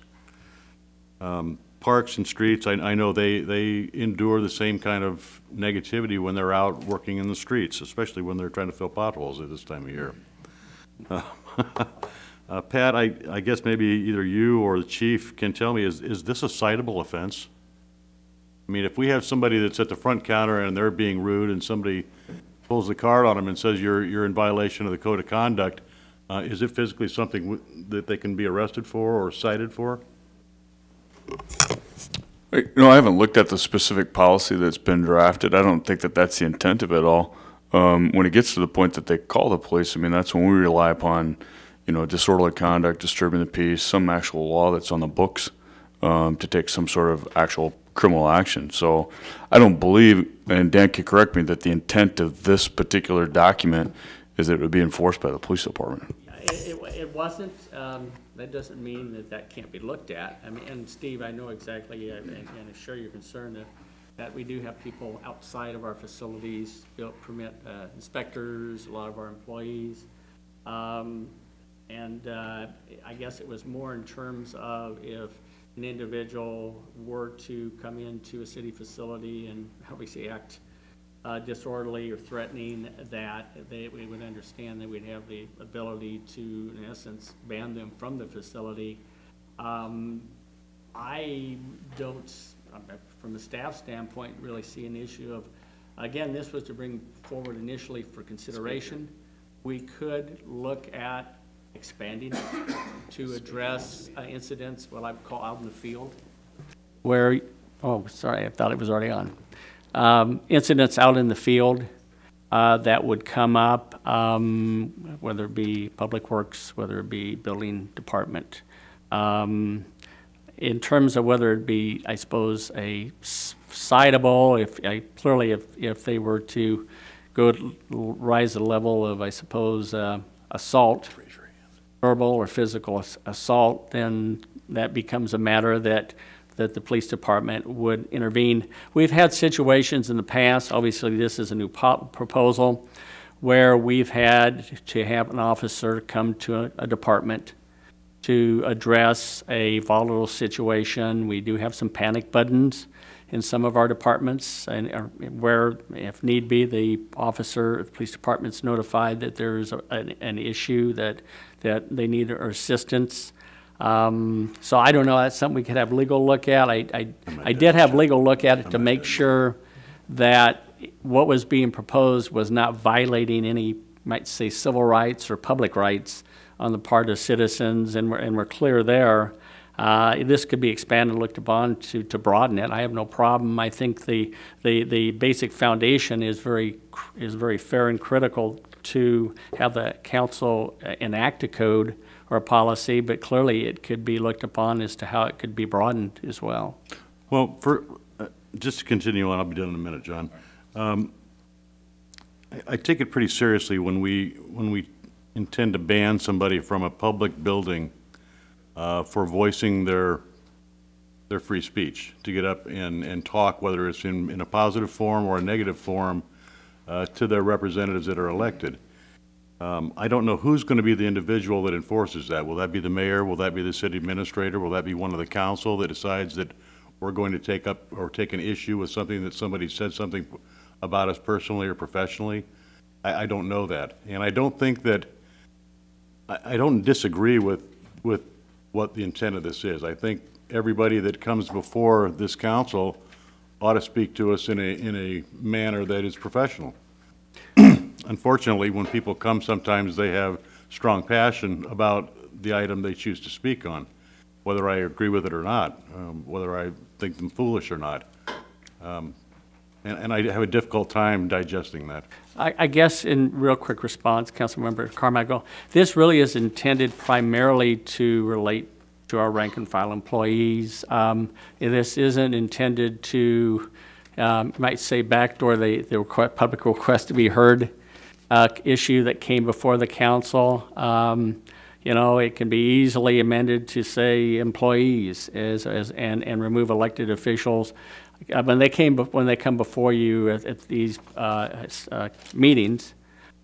Parks and streets, I know they endure the same kind of negativity when they're out working in the streets, especially when they're trying to fill potholes at this time of year. Pat, I guess maybe either you or the chief can tell me, is this a citable offense? I mean, if we have somebody that's at the front counter and they're being rude and somebody pulls the card on them and says you're in violation of the code of conduct, is it physically something that they can be arrested for or cited for? You know, I haven't looked at the specific policy that's been drafted. I don't think that that's the intent of it all. When it gets to the point that they call the police, I mean, that's when we rely upon, you know, disorderly conduct, disturbing the peace, some actual law that's on the books to take some sort of actual criminal action. So I don't believe, and Dan can correct me, that the intent of this particular document is that it would be enforced by the police department. It wasn't. That doesn't mean that that can't be looked at. I mean, and Steve, I know exactly, and I share your concern that we do have people outside of our facilities, permit inspectors, a lot of our employees. And I guess it was more in terms of if an individual were to come into a city facility and, how we say, act disorderly or threatening, that we would understand that we'd have the ability to, in essence, ban them from the facility. I don't, from a staff standpoint, really see an issue of, again, this was to bring forward initially for consideration. We could look at expanding it to address incidents, what I would call out in the field. Where, oh, sorry, I thought it was already on. Incidents out in the field that would come up, whether it be Public Works, whether it be Building Department. In terms of whether it be, I suppose, a citable, clearly if they were to rise the level of, I suppose, assault, verbal or physical assault, then that becomes a matter that the police department would intervene. We've had situations in the past, obviously this is a new proposal, where we've had to have an officer come to a department to address a volatile situation. We do have some panic buttons in some of our departments, and where, if need be, the police department's notified that there's an issue that they need our assistance. So I don't know, that's something we could have legal look at. I did have legal look at it to make sure that what was being proposed was not violating any, might say, civil rights or public rights on the part of citizens, and we're clear there. This could be expanded, looked upon to broaden it. I have no problem. I think the basic foundation is very fair and critical to have the council enact a code or a policy, but clearly it could be looked upon as to how it could be broadened as well. Well, just to continue on, I'll be done in a minute, John. I take it pretty seriously when we intend to ban somebody from a public building for voicing their free speech, to get up and talk, whether it's in a positive form or a negative form, to their representatives that are elected. I don't know who's going to be the individual that enforces that. Will that be the mayor? Will that be the city administrator? Will that be one of the council that decides that we're going to take up or take an issue with something that somebody said something about us personally or professionally? I don't know that. And I don't think that, I don't disagree with what the intent of this is. I think everybody that comes before this council ought to speak to us in a manner that is professional. Unfortunately, when people come, sometimes they have strong passion about the item they choose to speak on, whether I agree with it or not, whether I think them foolish or not. And I have a difficult time digesting that. I guess in real quick response, Councilmember Carmichael, this really is intended primarily to relate to our rank and file employees. This isn't intended to, you might say, backdoor the public request to be heard issue that came before the council. You know, it can be easily amended to say employees and remove elected officials. When they come before you at these meetings,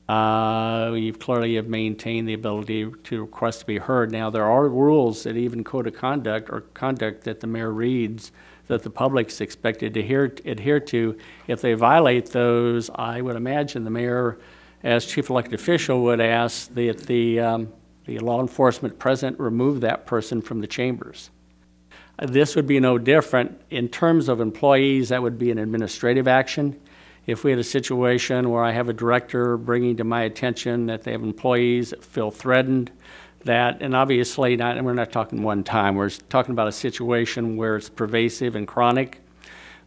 you clearly have maintained the ability to request to be heard. Now, there are rules that even code of conduct or conduct that the mayor reads that the public's expected to adhere to. If they violate those, I would imagine the mayor, as chief elected official, would ask that the law enforcement present remove that person from the chambers. This would be no different. In terms of employees, that would be an administrative action. If we had a situation where I have a director bringing to my attention that they have employees that feel threatened, and obviously we're not talking one time, we're talking about a situation where it's pervasive and chronic,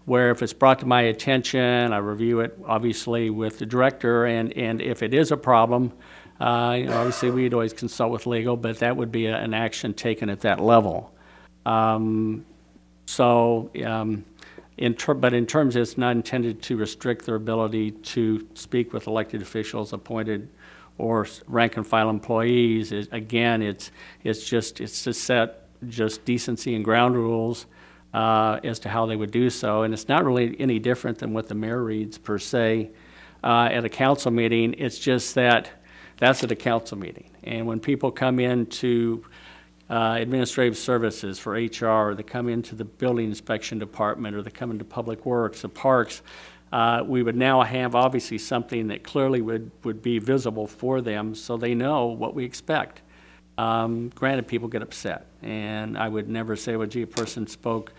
where if it's brought to my attention, I review it obviously with the director, and if it is a problem, obviously we'd always consult with legal, but that would be an action taken at that level. But in terms, it's not intended to restrict their ability to speak with elected officials, appointed or rank and file employees. It's to set just decency and ground rules as to how they would do so. And it's not really any different than what the mayor reads per se at a council meeting. It's just that that's at a council meeting. And when people come into administrative services for HR, or they come into the building inspection department, or they come into public works or parks, we would now have obviously something that clearly would be visible for them so they know what we expect. Granted, people get upset, and I would never say, well, gee, a person spoke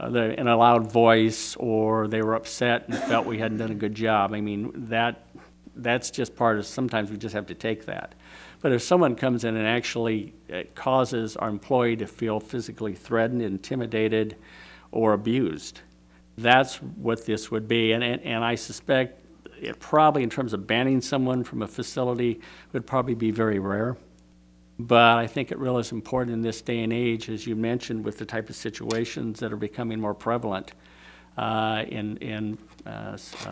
in a loud voice, or they were upset and felt we hadn't done a good job. I mean, that's just part of, sometimes we just have to take that. But if someone comes in and actually causes our employee to feel physically threatened, intimidated, or abused, that's what this would be. And I suspect it probably, in terms of banning someone from a facility, would probably be very rare. But I think it really is important in this day and age, as you mentioned, with the type of situations that are becoming more prevalent in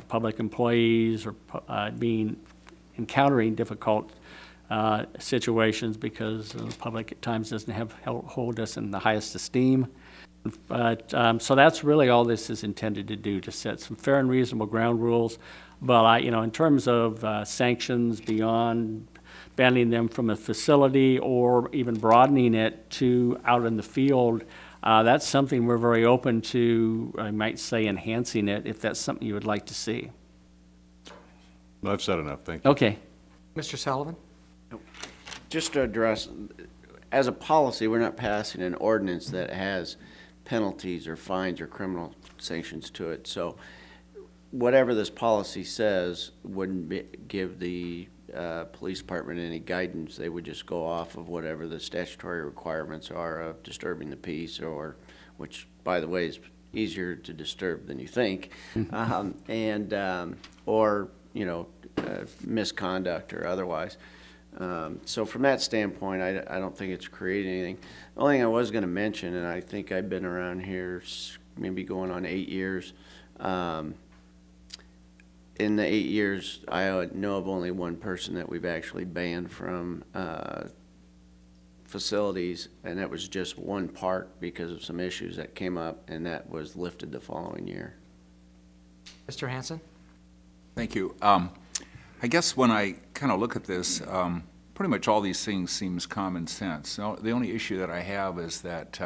public employees or encountering difficult situations because the public at times doesn't hold us in the highest esteem. But so that's really all this is intended to do, to set some fair and reasonable ground rules. But in terms of sanctions beyond banning them from a facility or even broadening it to out in the field, that's something we're very open to, I might say, enhancing it if that's something you would like to see. I've said enough, thank you. Okay. Mr. Sullivan? Just to address, as a policy, we're not passing an ordinance that has penalties or fines or criminal sanctions to it. So whatever this policy says wouldn't give the police department any guidance. They would just go off of whatever the statutory requirements are of disturbing the peace, or, which, by the way, is easier to disturb than you think, or misconduct or otherwise. So from that standpoint, I don't think it's creating anything. The only thing I was going to mention, and I think I've been around here maybe going on 8 years, in the 8 years, I know of only one person that we've actually banned from facilities, and that was just one park because of some issues that came up, and that was lifted the following year. Mr. Hanson? Thank you. I guess when I kind of look at this, pretty much all these things seems common sense. So the only issue that I have is that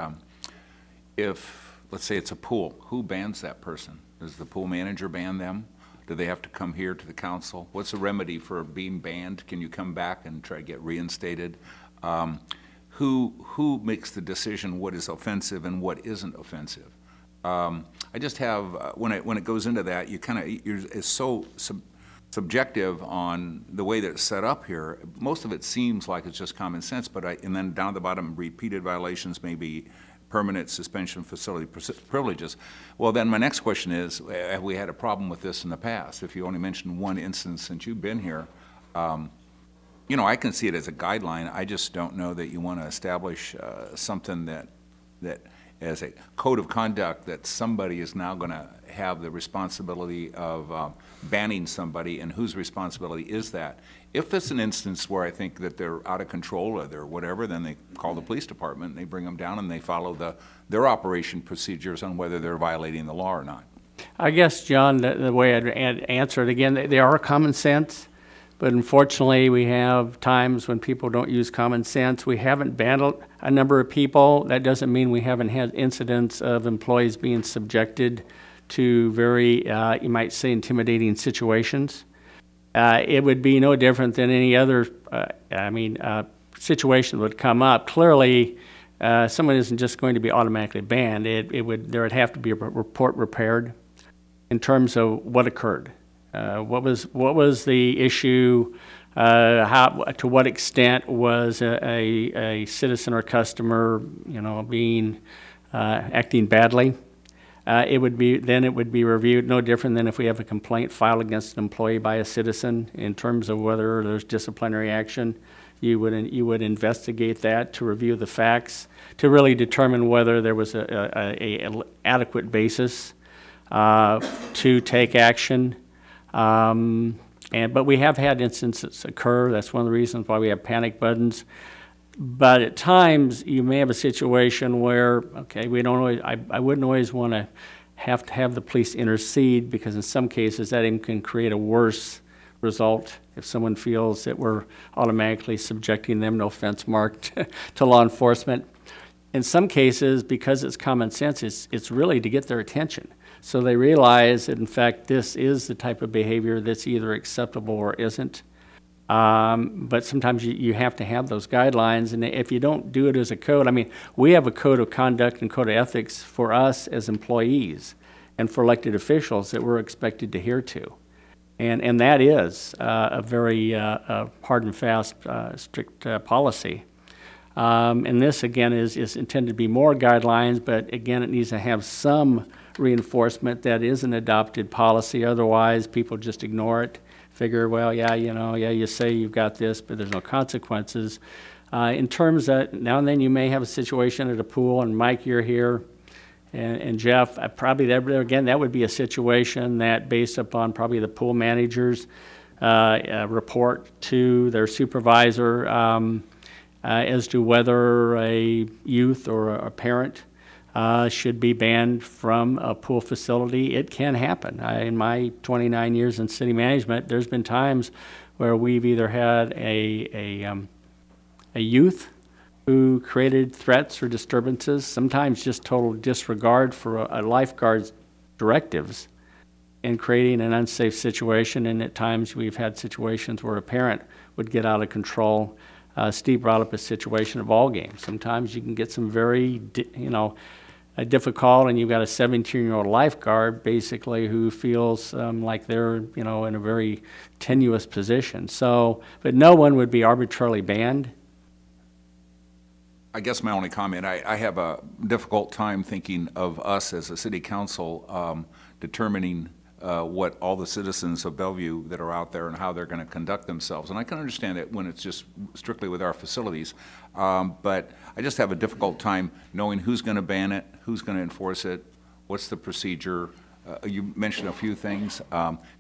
if, let's say it's a pool, who bans that person? Does the pool manager ban them? Do they have to come here to the council? What's the remedy for being banned? Can you come back and try to get reinstated? Who makes the decision what is offensive and what isn't offensive? I just have, when it goes into that, it's so subjective on the way that it's set up here. Most of it seems like it's just common sense, and then down at the bottom, repeated violations may be permanent suspension of facility privileges. Well, then my next question is, have we had a problem with this in the past? If you only mentioned one instance since you've been here, you know, I can see it as a guideline. I just don't know that you want to establish something that as a code of conduct that somebody is now going to have the responsibility of banning somebody, and whose responsibility is that? If it's an instance where I think that they're out of control or they're whatever, then they call the police department and they bring them down and they follow their operation procedures on whether they're violating the law or not. I guess, John, the way I'd answer it, again, they are common sense, but unfortunately we have times when people don't use common sense. We haven't banned a number of people. That doesn't mean we haven't had incidents of employees being subjected to very, you might say, intimidating situations. It would be no different than any other, situation that would come up. Clearly, someone isn't just going to be automatically banned. There would have to be a report prepared in terms of what occurred. What was the issue? To what extent was a citizen or customer, being acting badly? It would be reviewed no different than if we have a complaint filed against an employee by a citizen in terms of whether there's disciplinary action. You would investigate that to review the facts to really determine whether there was a adequate basis to take action. But we have had instances occur. That's one of the reasons why we have panic buttons. But at times, you may have a situation where, okay, we don't always, I wouldn't always want to have the police intercede, because in some cases that even can create a worse result if someone feels that we're automatically subjecting them, no offense, Mark, to law enforcement. In some cases, because it's common sense, it's really to get their attention. So they realize that, in fact, this is the type of behavior that's either acceptable or isn't. But sometimes you have to have those guidelines, and if you don't do it as a code, we have a code of conduct and code of ethics for us as employees and for elected officials that we're expected to adhere to. And that is a very hard and fast, strict policy. And this, again, is intended to be more guidelines, but again, it needs to have some reinforcement that is an adopted policy. Otherwise, people just ignore it. Figure, well, you say you've got this, but there's no consequences. In terms of, now and then you may have a situation at a pool, and Mike, you're here, and Jeff, probably again, that would be a situation that, based upon probably the pool manager's report to their supervisor as to whether a youth or a parent should be banned from a pool facility. It can happen. In my 29 years in city management, there's been times where we've either had a youth who created threats or disturbances, sometimes just total disregard for a lifeguard's directives, in creating an unsafe situation. And at times we've had situations where a parent would get out of control. Steve brought up a situation of ball games. Sometimes you can get some very, difficult, and you've got a 17-year-old lifeguard basically who feels like they're, in a very tenuous position. So, but no one would be arbitrarily banned. I guess my only comment, I have a difficult time thinking of us as a city council determining what all the citizens of Bellevue that are out there and how they're going to conduct themselves. And I can understand it when it's just strictly with our facilities. But I just have a difficult time knowing who's going to ban it, who's going to enforce it, what's the procedure. You mentioned a few things.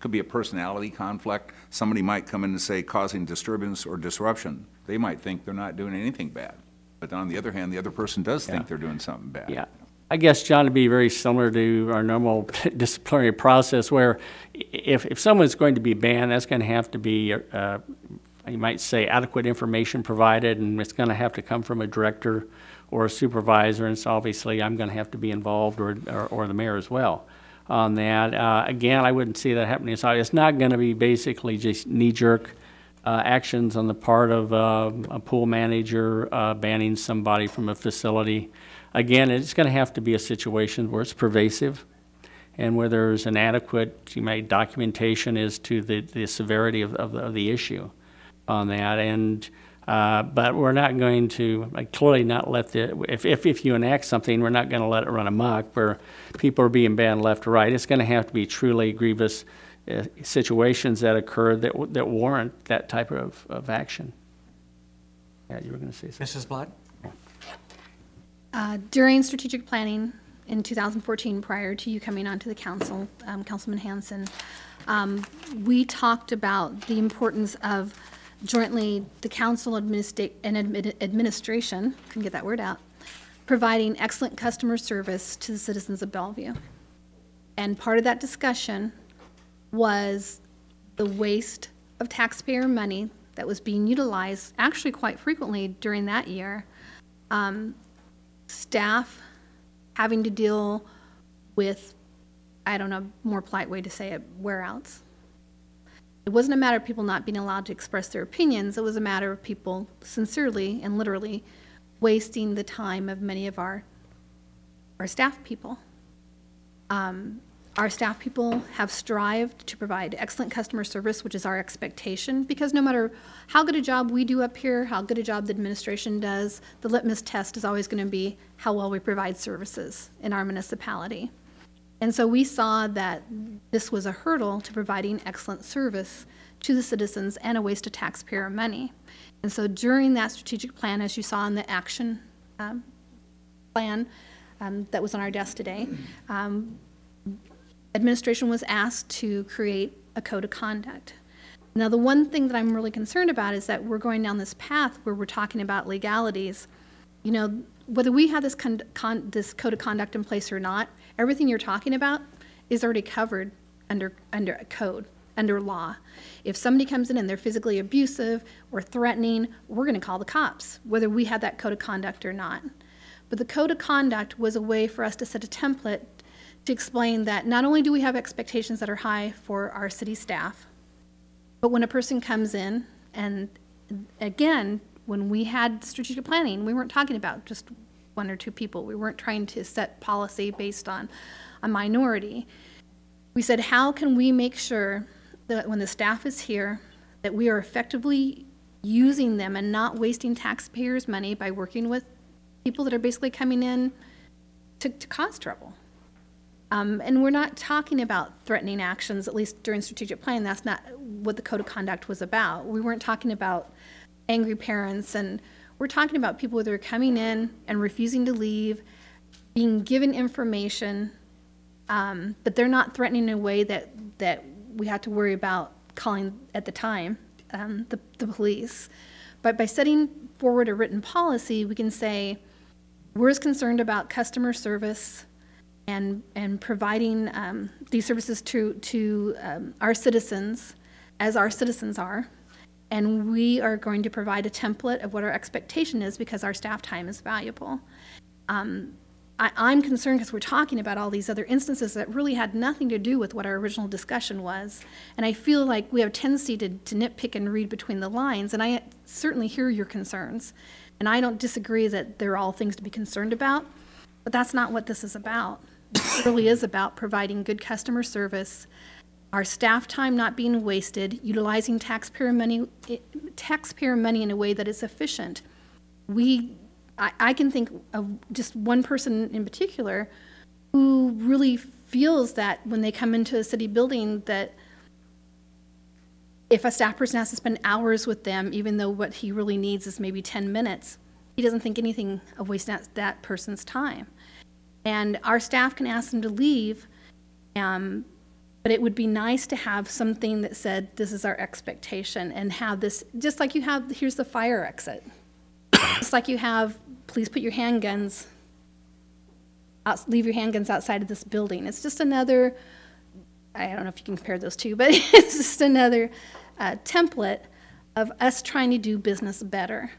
Could be a personality conflict. Somebody might come in and say causing disturbance or disruption. They might think they're not doing anything bad. But on the other hand, the other person does think they're doing something bad. Yeah. I guess, John, it'd be very similar to our normal disciplinary process, where if someone's going to be banned, that's going to have to be, you might say, adequate information provided, and it's going to have to come from a director or a supervisor, and so obviously I'm going to have to be involved, or the mayor as well on that. Again, I wouldn't see that happening. So it's not going to be basically just knee-jerk actions on the part of a pool manager banning somebody from a facility. Again, it's going to have to be a situation where it's pervasive and where there's an adequate, documentation as to the severity of the issue on that. And But we're not going to, clearly not let if you enact something, we're not going to let it run amok where people are being banned left or right. It's going to have to be truly grievous situations that occur that warrant that type of action. Yeah, you were going to say something. Mrs. Blood? During strategic planning in 2014, prior to you coming onto the council, Councilman Hanson, we talked about the importance of jointly the council and administration, couldn't get that word out, providing excellent customer service to the citizens of Bellevue. And part of that discussion was the waste of taxpayer money that was being utilized actually quite frequently during that year. Staff having to deal with, I don't know, more polite way to say it, wear-outs. It wasn't a matter of people not being allowed to express their opinions. It was a matter of people sincerely and literally wasting the time of many of our staff people. Our staff people have strived to provide excellent customer service, which is our expectation, because no matter how good a job we do up here, how good a job the administration does, the litmus test is always going to be how well we provide services in our municipality. And so we saw that this was a hurdle to providing excellent service to the citizens and a waste of taxpayer money. And so during that strategic plan, as you saw in the action plan that was on our desk today, administration was asked to create a code of conduct. Now, the one thing that I'm really concerned about is that we're going down this path where we're talking about legalities. You know, whether we have this this code of conduct in place or not, everything you're talking about is already covered under a code, under law. If somebody comes in and they're physically abusive or threatening, we're going to call the cops, whether we have that code of conduct or not. But the code of conduct was a way for us to set a template to explain that not only do we have expectations that are high for our city staff, but when a person comes in, and again, when we had strategic planning, we weren't talking about just one or two people. We weren't trying to set policy based on a minority. We said, how can we make sure that when the staff is here, that we are effectively using them and not wasting taxpayers' money by working with people that are basically coming in to cause trouble? And we're not talking about threatening actions, at least during strategic planning. That's not what the code of conduct was about. We weren't talking about angry parents, and we're talking about people that are coming in and refusing to leave, being given information, but they're not threatening in a way that we have to worry about calling at the time the police. But by setting forward a written policy, we can say, we're as concerned about customer service and providing these services to our citizens as our citizens are, and we are going to provide a template of what our expectation is because our staff time is valuable. I'm concerned because we're talking about all these other instances that really had nothing to do with what our original discussion was, and I feel like we have a tendency to nitpick and read between the lines, and I certainly hear your concerns, and I don't disagree that they're all things to be concerned about, but that's not what this is about. It really is about providing good customer service, our staff time not being wasted, utilizing taxpayer money in a way that is efficient. I can think of just one person in particular who really feels that when they come into a city building that if a staff person has to spend hours with them, even though what he really needs is maybe 10 minutes, he doesn't think anything of wasting that person's time. And our staff can ask them to leave, but it would be nice to have something that said, this is our expectation, and have this, just like you have, here's the fire exit. Just like you have, please put your handguns, leave your handguns outside of this building. It's just another, I don't know if you can compare those two, but it's just another template of us trying to do business better.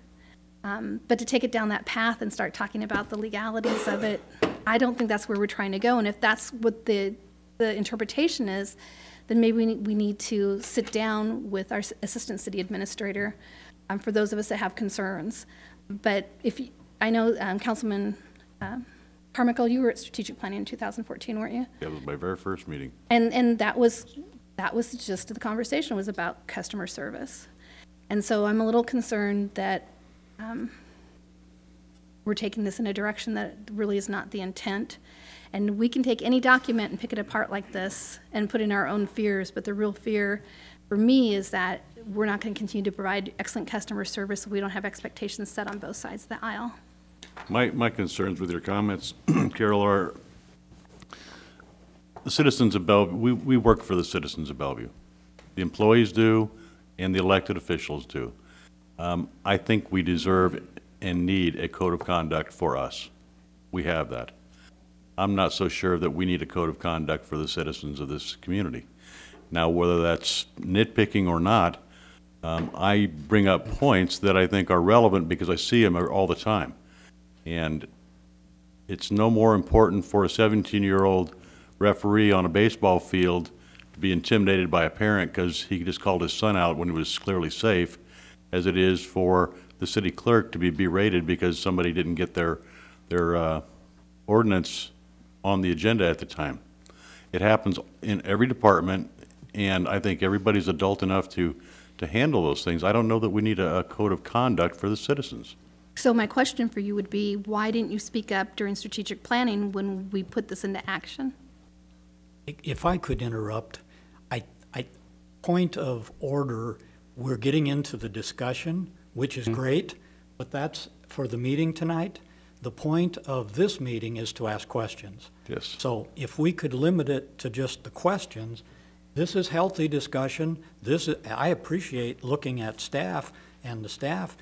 But to take it down that path and start talking about the legalities of it, I don't think that's where we're trying to go. And if that's what the interpretation is, then maybe we need to sit down with our assistant city administrator for those of us that have concerns. But if you, I know Councilman Carmichael, you were at strategic planning in 2014, weren't you? Yeah, it was my very first meeting. And that was the gist of the conversation, was about customer service. And so I'm a little concerned that we're taking this in a direction that really is not the intent. And we can take any document and pick it apart like this and put in our own fears, but the real fear for me is that we're not going to continue to provide excellent customer service if we don't have expectations set on both sides of the aisle. My concerns with your comments, Carol, are the citizens of Bellevue. We work for the citizens of Bellevue. The employees do, and the elected officials do. I think we deserve and need a code of conduct for us. We have that. I'm not so sure that we need a code of conduct for the citizens of this community. Now, whether that's nitpicking or not, I bring up points that I think are relevant because I see them all the time. And it's no more important for a 17-year-old referee on a baseball field to be intimidated by a parent because he just called his son out when he was clearly safe, as it is for the city clerk to be berated because somebody didn't get their ordinance on the agenda at the time. It happens in every department, and I think everybody's adult enough to handle those things. I don't know that we need a code of conduct for the citizens. So my question for you would be, why didn't you speak up during strategic planning when we put this into action? If I could interrupt, point of order, we're getting into the discussion, which is great, but that's for the meeting tonight. The point of this meeting is to ask questions. Yes. So if we could limit it to just the questions, this is healthy discussion. I appreciate looking at staff and the staff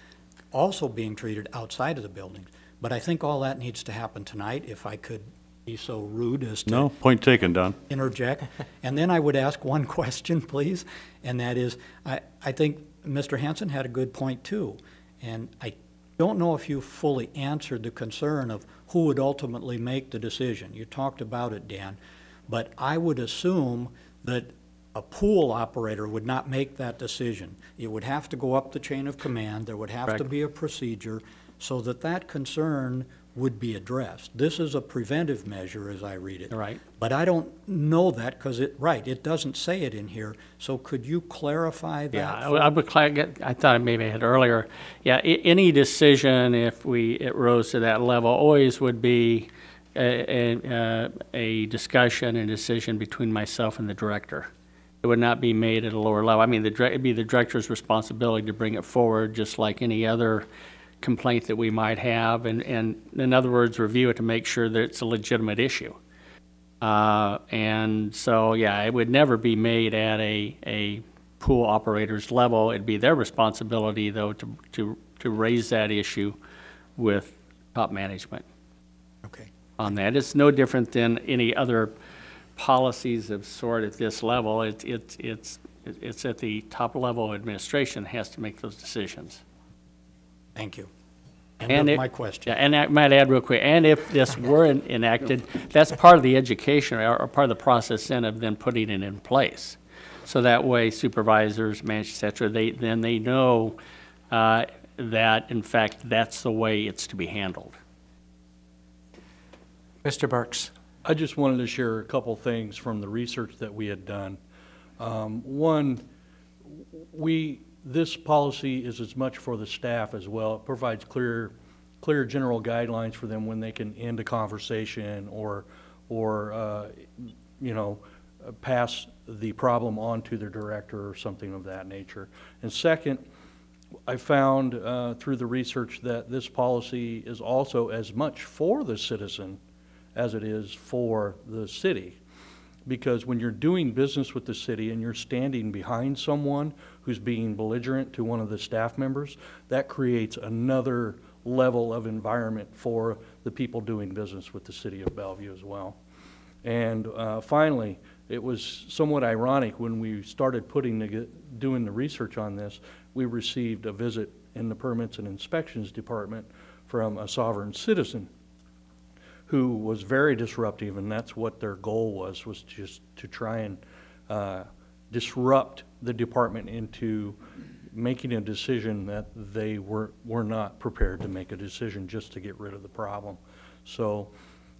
also being treated outside of the buildings. But I think all that needs to happen tonight, if I could be so rude as to No, point taken, Don. interject. And then I would ask one question, please, and that is, I think Mr. Hansen had a good point too. And I don't know if you fully answered the concern of who would ultimately make the decision. You talked about it, Dan, but I would assume that a pool operator would not make that decision. It would have to go up the chain of command. There would have to Correct. be a procedure so that that concern would be addressed. This is a preventive measure as I read it. Right. But I don't know that because it doesn't say it in here. So could you clarify that? Yeah, I thought maybe I had earlier. Yeah, any decision, if it rose to that level, always would be a discussion and decision between myself and the director. It would not be made at a lower level. I mean, it'd be the director's responsibility to bring it forward, just like any other complaint that we might have, and in other words, review it to make sure that it's a legitimate issue. And so, yeah, it would never be made at a pool operator's level. It'd be their responsibility, though, to raise that issue with top management. Okay. On that. It's no different than any other policies of sort at this level. It's at the top level of administration has to make those decisions. Thank you. End of my question. Yeah, and I might add real quick, and if this were enacted, that's part of the education or part of the process then of then putting it in place. So that way supervisors, managers, et cetera, they know that, in fact, that's the way it's to be handled. Mr. Burks. I just wanted to share a couple things from the research that we had done. One, this policy is as much for the staff as well. It provides clear general guidelines for them when they can end a conversation or pass the problem on to their director or something of that nature. And second, I found through the research that this policy is also as much for the citizen as it is for the city. Because when you're doing business with the city and you're standing behind someone who's being belligerent to one of the staff members, that creates another level of environment for the people doing business with the city of Bellevue as well. And finally, it was somewhat ironic when we started doing the research on this, we received a visit in the Permits and Inspections Department from a sovereign citizen who was very disruptive, and that's what their goal was just to try and disrupt the department into making a decision that they were not prepared to make a decision just to get rid of the problem. So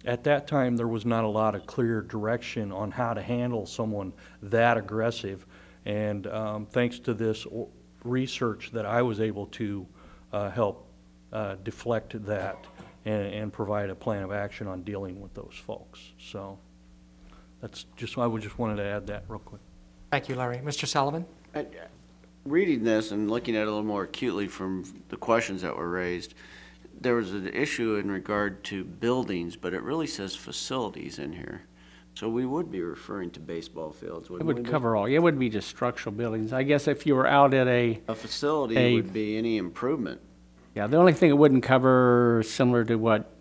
at that time, there was not a lot of clear direction on how to handle someone that aggressive. And thanks to this research that I was able to help deflect that and provide a plan of action on dealing with those folks. So that's just, I just wanted to add that real quick. Thank you, Larry. Mr. Sullivan? Reading this and looking at it a little more acutely from the questions that were raised, there was an issue in regard to buildings, but it really says facilities in here. So we would be referring to baseball fields, It wouldn't we? would cover all. It wouldn't be just structural buildings. I guess if you were out at A facility would be any improvement. Yeah, the only thing it wouldn't cover, similar to what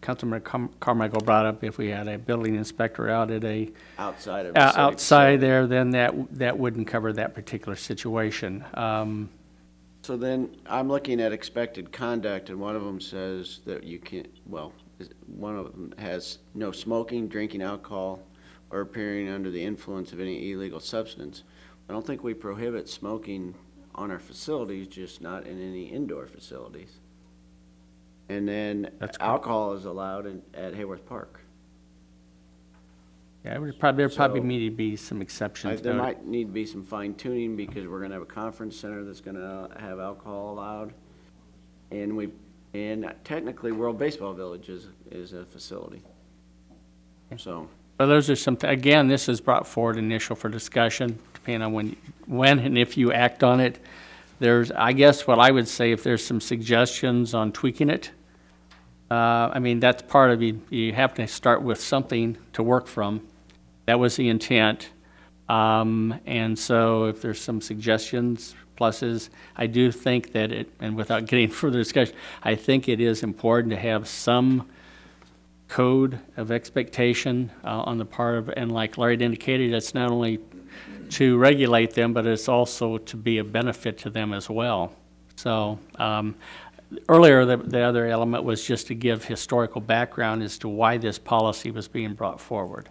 Councilman Carmichael brought up, if we had a building inspector out at a outside of a city outside there, then that wouldn't cover that particular situation. So then I'm looking at expected conduct, and one of them says that you can't, well, one of them has no smoking, drinking alcohol, or appearing under the influence of any illegal substance. I don't think we prohibit smoking on our facilities, just not in any indoor facilities. And then alcohol is allowed at Hayworth Park. Yeah, there probably need to be some exceptions. There might need to be some fine tuning because we're gonna have a conference center that's gonna have alcohol allowed. And technically World Baseball Village is a facility. So. But those are some, again, this is brought forward initial for discussion, depending on when and if you act on it. There's, I guess what I would say, if there's some suggestions on tweaking it, I mean, that's part of it. You have to start with something to work from. That was the intent. And so if there's some suggestions, pluses, I do think that it, and without getting further discussion, I think it is important to have some code of expectation on the part of, and like Larry indicated, it's not only to regulate them, but it's also to be a benefit to them as well. So earlier, the other element was just to give historical background as to why this policy was being brought forward.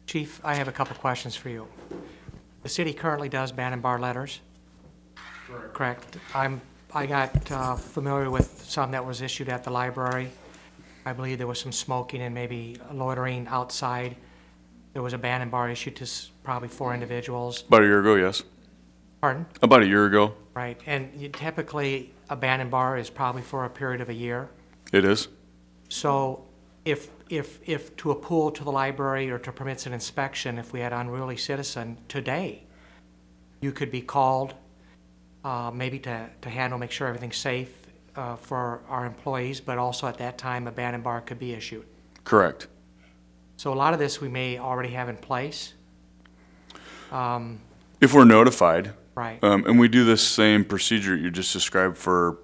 Chief, I have a couple questions for you. The city currently does ban and bar letters? Correct. I got familiar with some that was issued at the library. I believe there was some smoking and maybe loitering outside. There was a ban and bar issued to probably 4 individuals. About a year ago, yes. Pardon? About a year ago. Right, and typically a ban and bar is probably for a period of a year. It is. So if to a pool, to the library, or to permits an inspection, if we had unruly citizen today, you could be called maybe to handle, make sure everything's safe for our employees, but also at that time a ban and bar could be issued. Correct. So a lot of this we may already have in place. If we're notified. Right. And we do this same procedure you just described for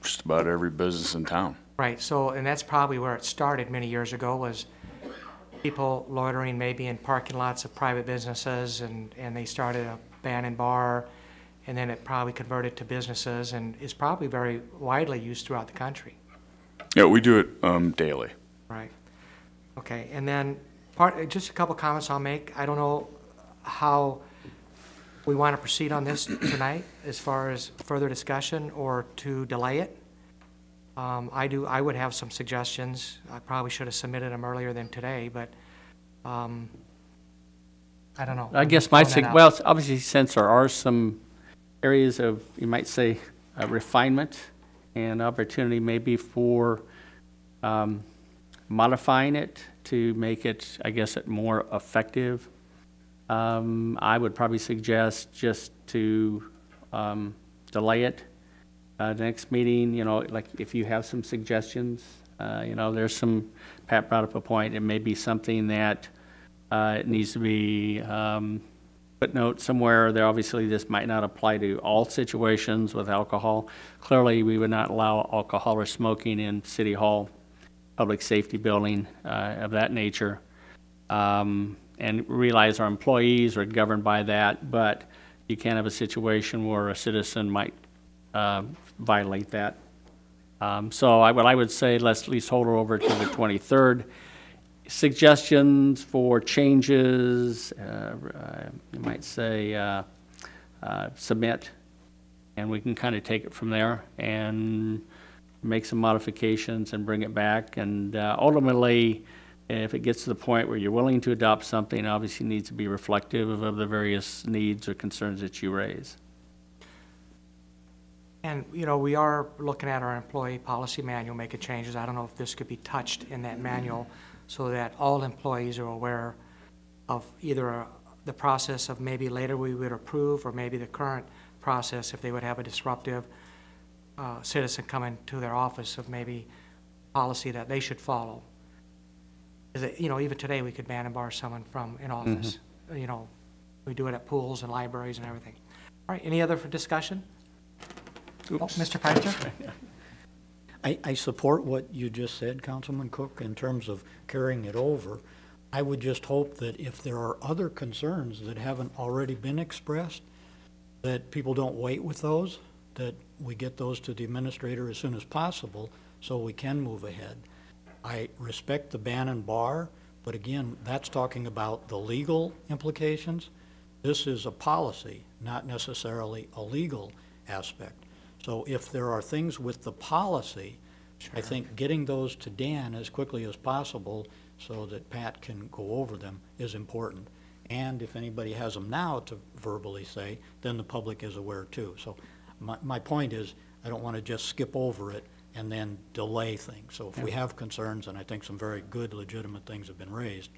just about every business in town. Right, so, and that's probably where it started many years ago, was people loitering maybe in parking lots of private businesses, and they started a ban and bar, and then it probably converted to businesses, and is probably very widely used throughout the country. Yeah, we do it daily. Right. Okay, and then just a couple comments I'll make. I don't know how we want to proceed on this tonight as far as further discussion or to delay it. I would have some suggestions. I probably should have submitted them earlier than today, but I don't know. I guess well, obviously, since there are some areas of, you might say, refinement and opportunity maybe for modifying it to make it, I guess, it more effective. I would probably suggest just to delay it. The next meeting, you know, like if you have some suggestions, you know, there's some, Pat brought up a point, it may be something that it needs to be footnote somewhere. There, obviously, this might not apply to all situations with alcohol. Clearly, we would not allow alcohol or smoking in City Hall, public safety building of that nature. And realize our employees are governed by that, but you can have a situation where a citizen might violate that. So what I would say, let's at least hold her over to the 23rd. Suggestions for changes, you might say submit, and we can kind of take it from there and make some modifications and bring it back. And ultimately, And if it gets to the point where you're willing to adopt something, obviously needs to be reflective of the various needs or concerns that you raise. And, you know, we are looking at our employee policy manual, making changes. I don't know if this could be touched in that manual so that all employees are aware of either the process of maybe later we would approve, or maybe the current process if they would have a disruptive citizen come into their office, of maybe policy that they should follow. Is it, you know, even today we could ban and bar someone from an office. You know, we do it at pools and libraries and everything. All right, any other discussion? Oh, Mr. Preister? I support what you just said, Councilman Cook, in terms of carrying it over. I would just hope that if there are other concerns that haven't already been expressed, that people don't wait with those, that we get those to the administrator as soon as possible so we can move ahead. I respect the ban and bar, but again, that's talking about the legal implications. This is a policy, not necessarily a legal aspect. So if there are things with the policy, I think getting those to Dan as quickly as possible so that Pat can go over them is important. And if anybody has them now to verbally say, then the public is aware too. So my point is, I don't want to just skip over it and then delay things. So if we have concerns, and I think some very good, legitimate things have been raised,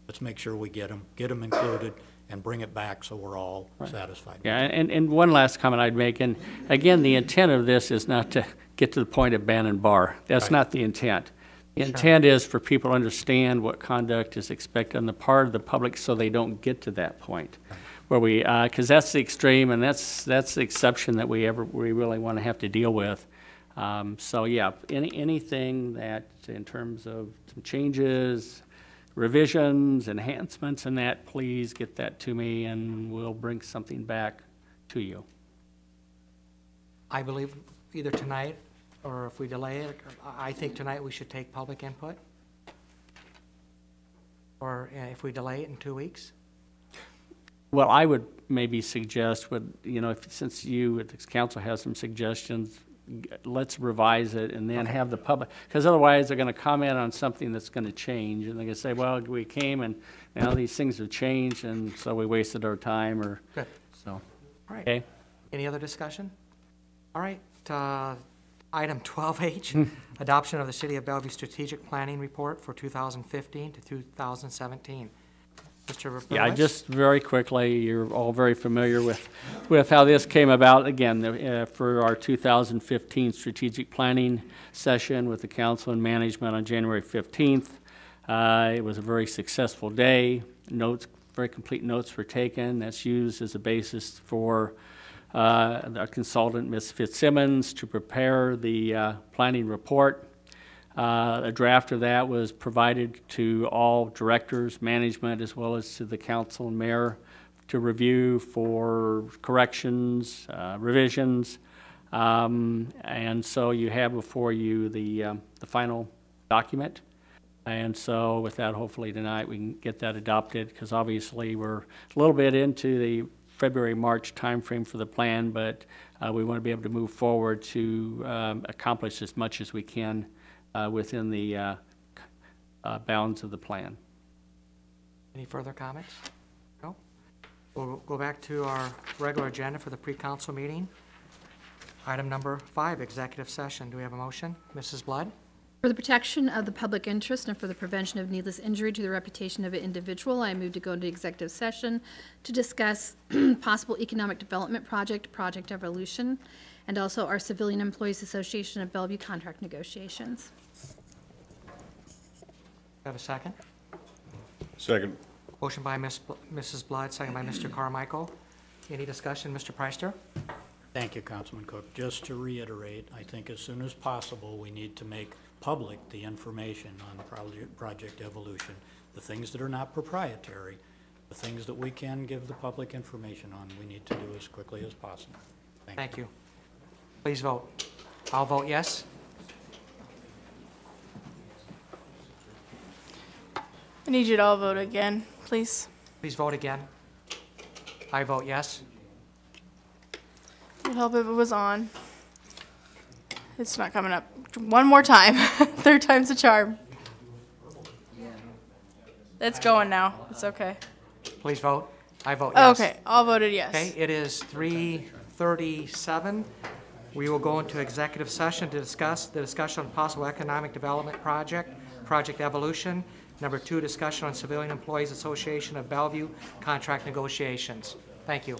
let's make sure we get them included, and bring it back so we're all satisfied. Yeah, and one last comment I'd make, and again, the intent of this is not to get to the point of ban and bar. That's not the intent. The intent is for people to understand what conduct is expected on the part of the public so they don't get to that point. Where we, because that's the extreme, and that's the exception that we really want to have to deal with. So yeah, anything that in terms of some changes, revisions, enhancements, and that, please get that to me, and we'll bring something back to you. I believe either tonight, or if we delay it, I think tonight we should take public input. Or if we delay it in 2 weeks. Well, I would maybe suggest, since you, the council, has some suggestions, let's revise it and then have the public, because otherwise they're going to comment on something that's going to change, and they're going to say, well, we came and now these things have changed, and so we wasted our time, or good. So. All right. Okay. Any other discussion? All right. Item 12H, adoption of the City of Bellevue Strategic Planning Report for 2015 to 2017. Mr. Rapulis? Yeah, just very quickly, you're all very familiar with how this came about. Again, for our 2015 strategic planning session with the council and management on January 15th. It was a very successful day. Very complete notes were taken. That's used as a basis for our consultant, Ms. Fitzsimmons, to prepare the planning report. A draft of that was provided to all directors, management, as well as to the council and mayor to review for corrections, revisions. And so you have before you the final document. And so with that, hopefully tonight we can get that adopted, because obviously we're a little bit into the February, March timeframe for the plan, but we want to be able to move forward to accomplish as much as we can within the bounds of the plan. Any further comments? No? We'll go back to our regular agenda for the pre-council meeting. Item number 5, executive session. Do we have a motion? Mrs. Blood? For the protection of the public interest and for the prevention of needless injury to the reputation of an individual, I move to go into executive session to discuss possible economic development project evolution, and also our Civilian Employees Association of Bellevue contract negotiations. Have a second? Second. Motion by Mrs. Blood, second by Mr. Carmichael. Any discussion, Mr. Preister? Thank you, Councilman Cook. Just to reiterate, I think as soon as possible, we need to make public the information on project evolution, the things that are not proprietary, the things that we can give the public information on, we need to do as quickly as possible. Thank you. Please vote. I'll vote yes. I need you to all vote again, please. Please vote again. I vote yes. It would help if it was on. It's not coming up. One more time. Third time's a charm. It's going now. It's okay. Please vote. I vote yes. Okay, all voted yes. Okay, it is 3:37. We will go into executive session to discuss the discussion on possible economic development project evolution. Number 2, discussion on Civilian Employees Association of Bellevue contract negotiations. Thank you.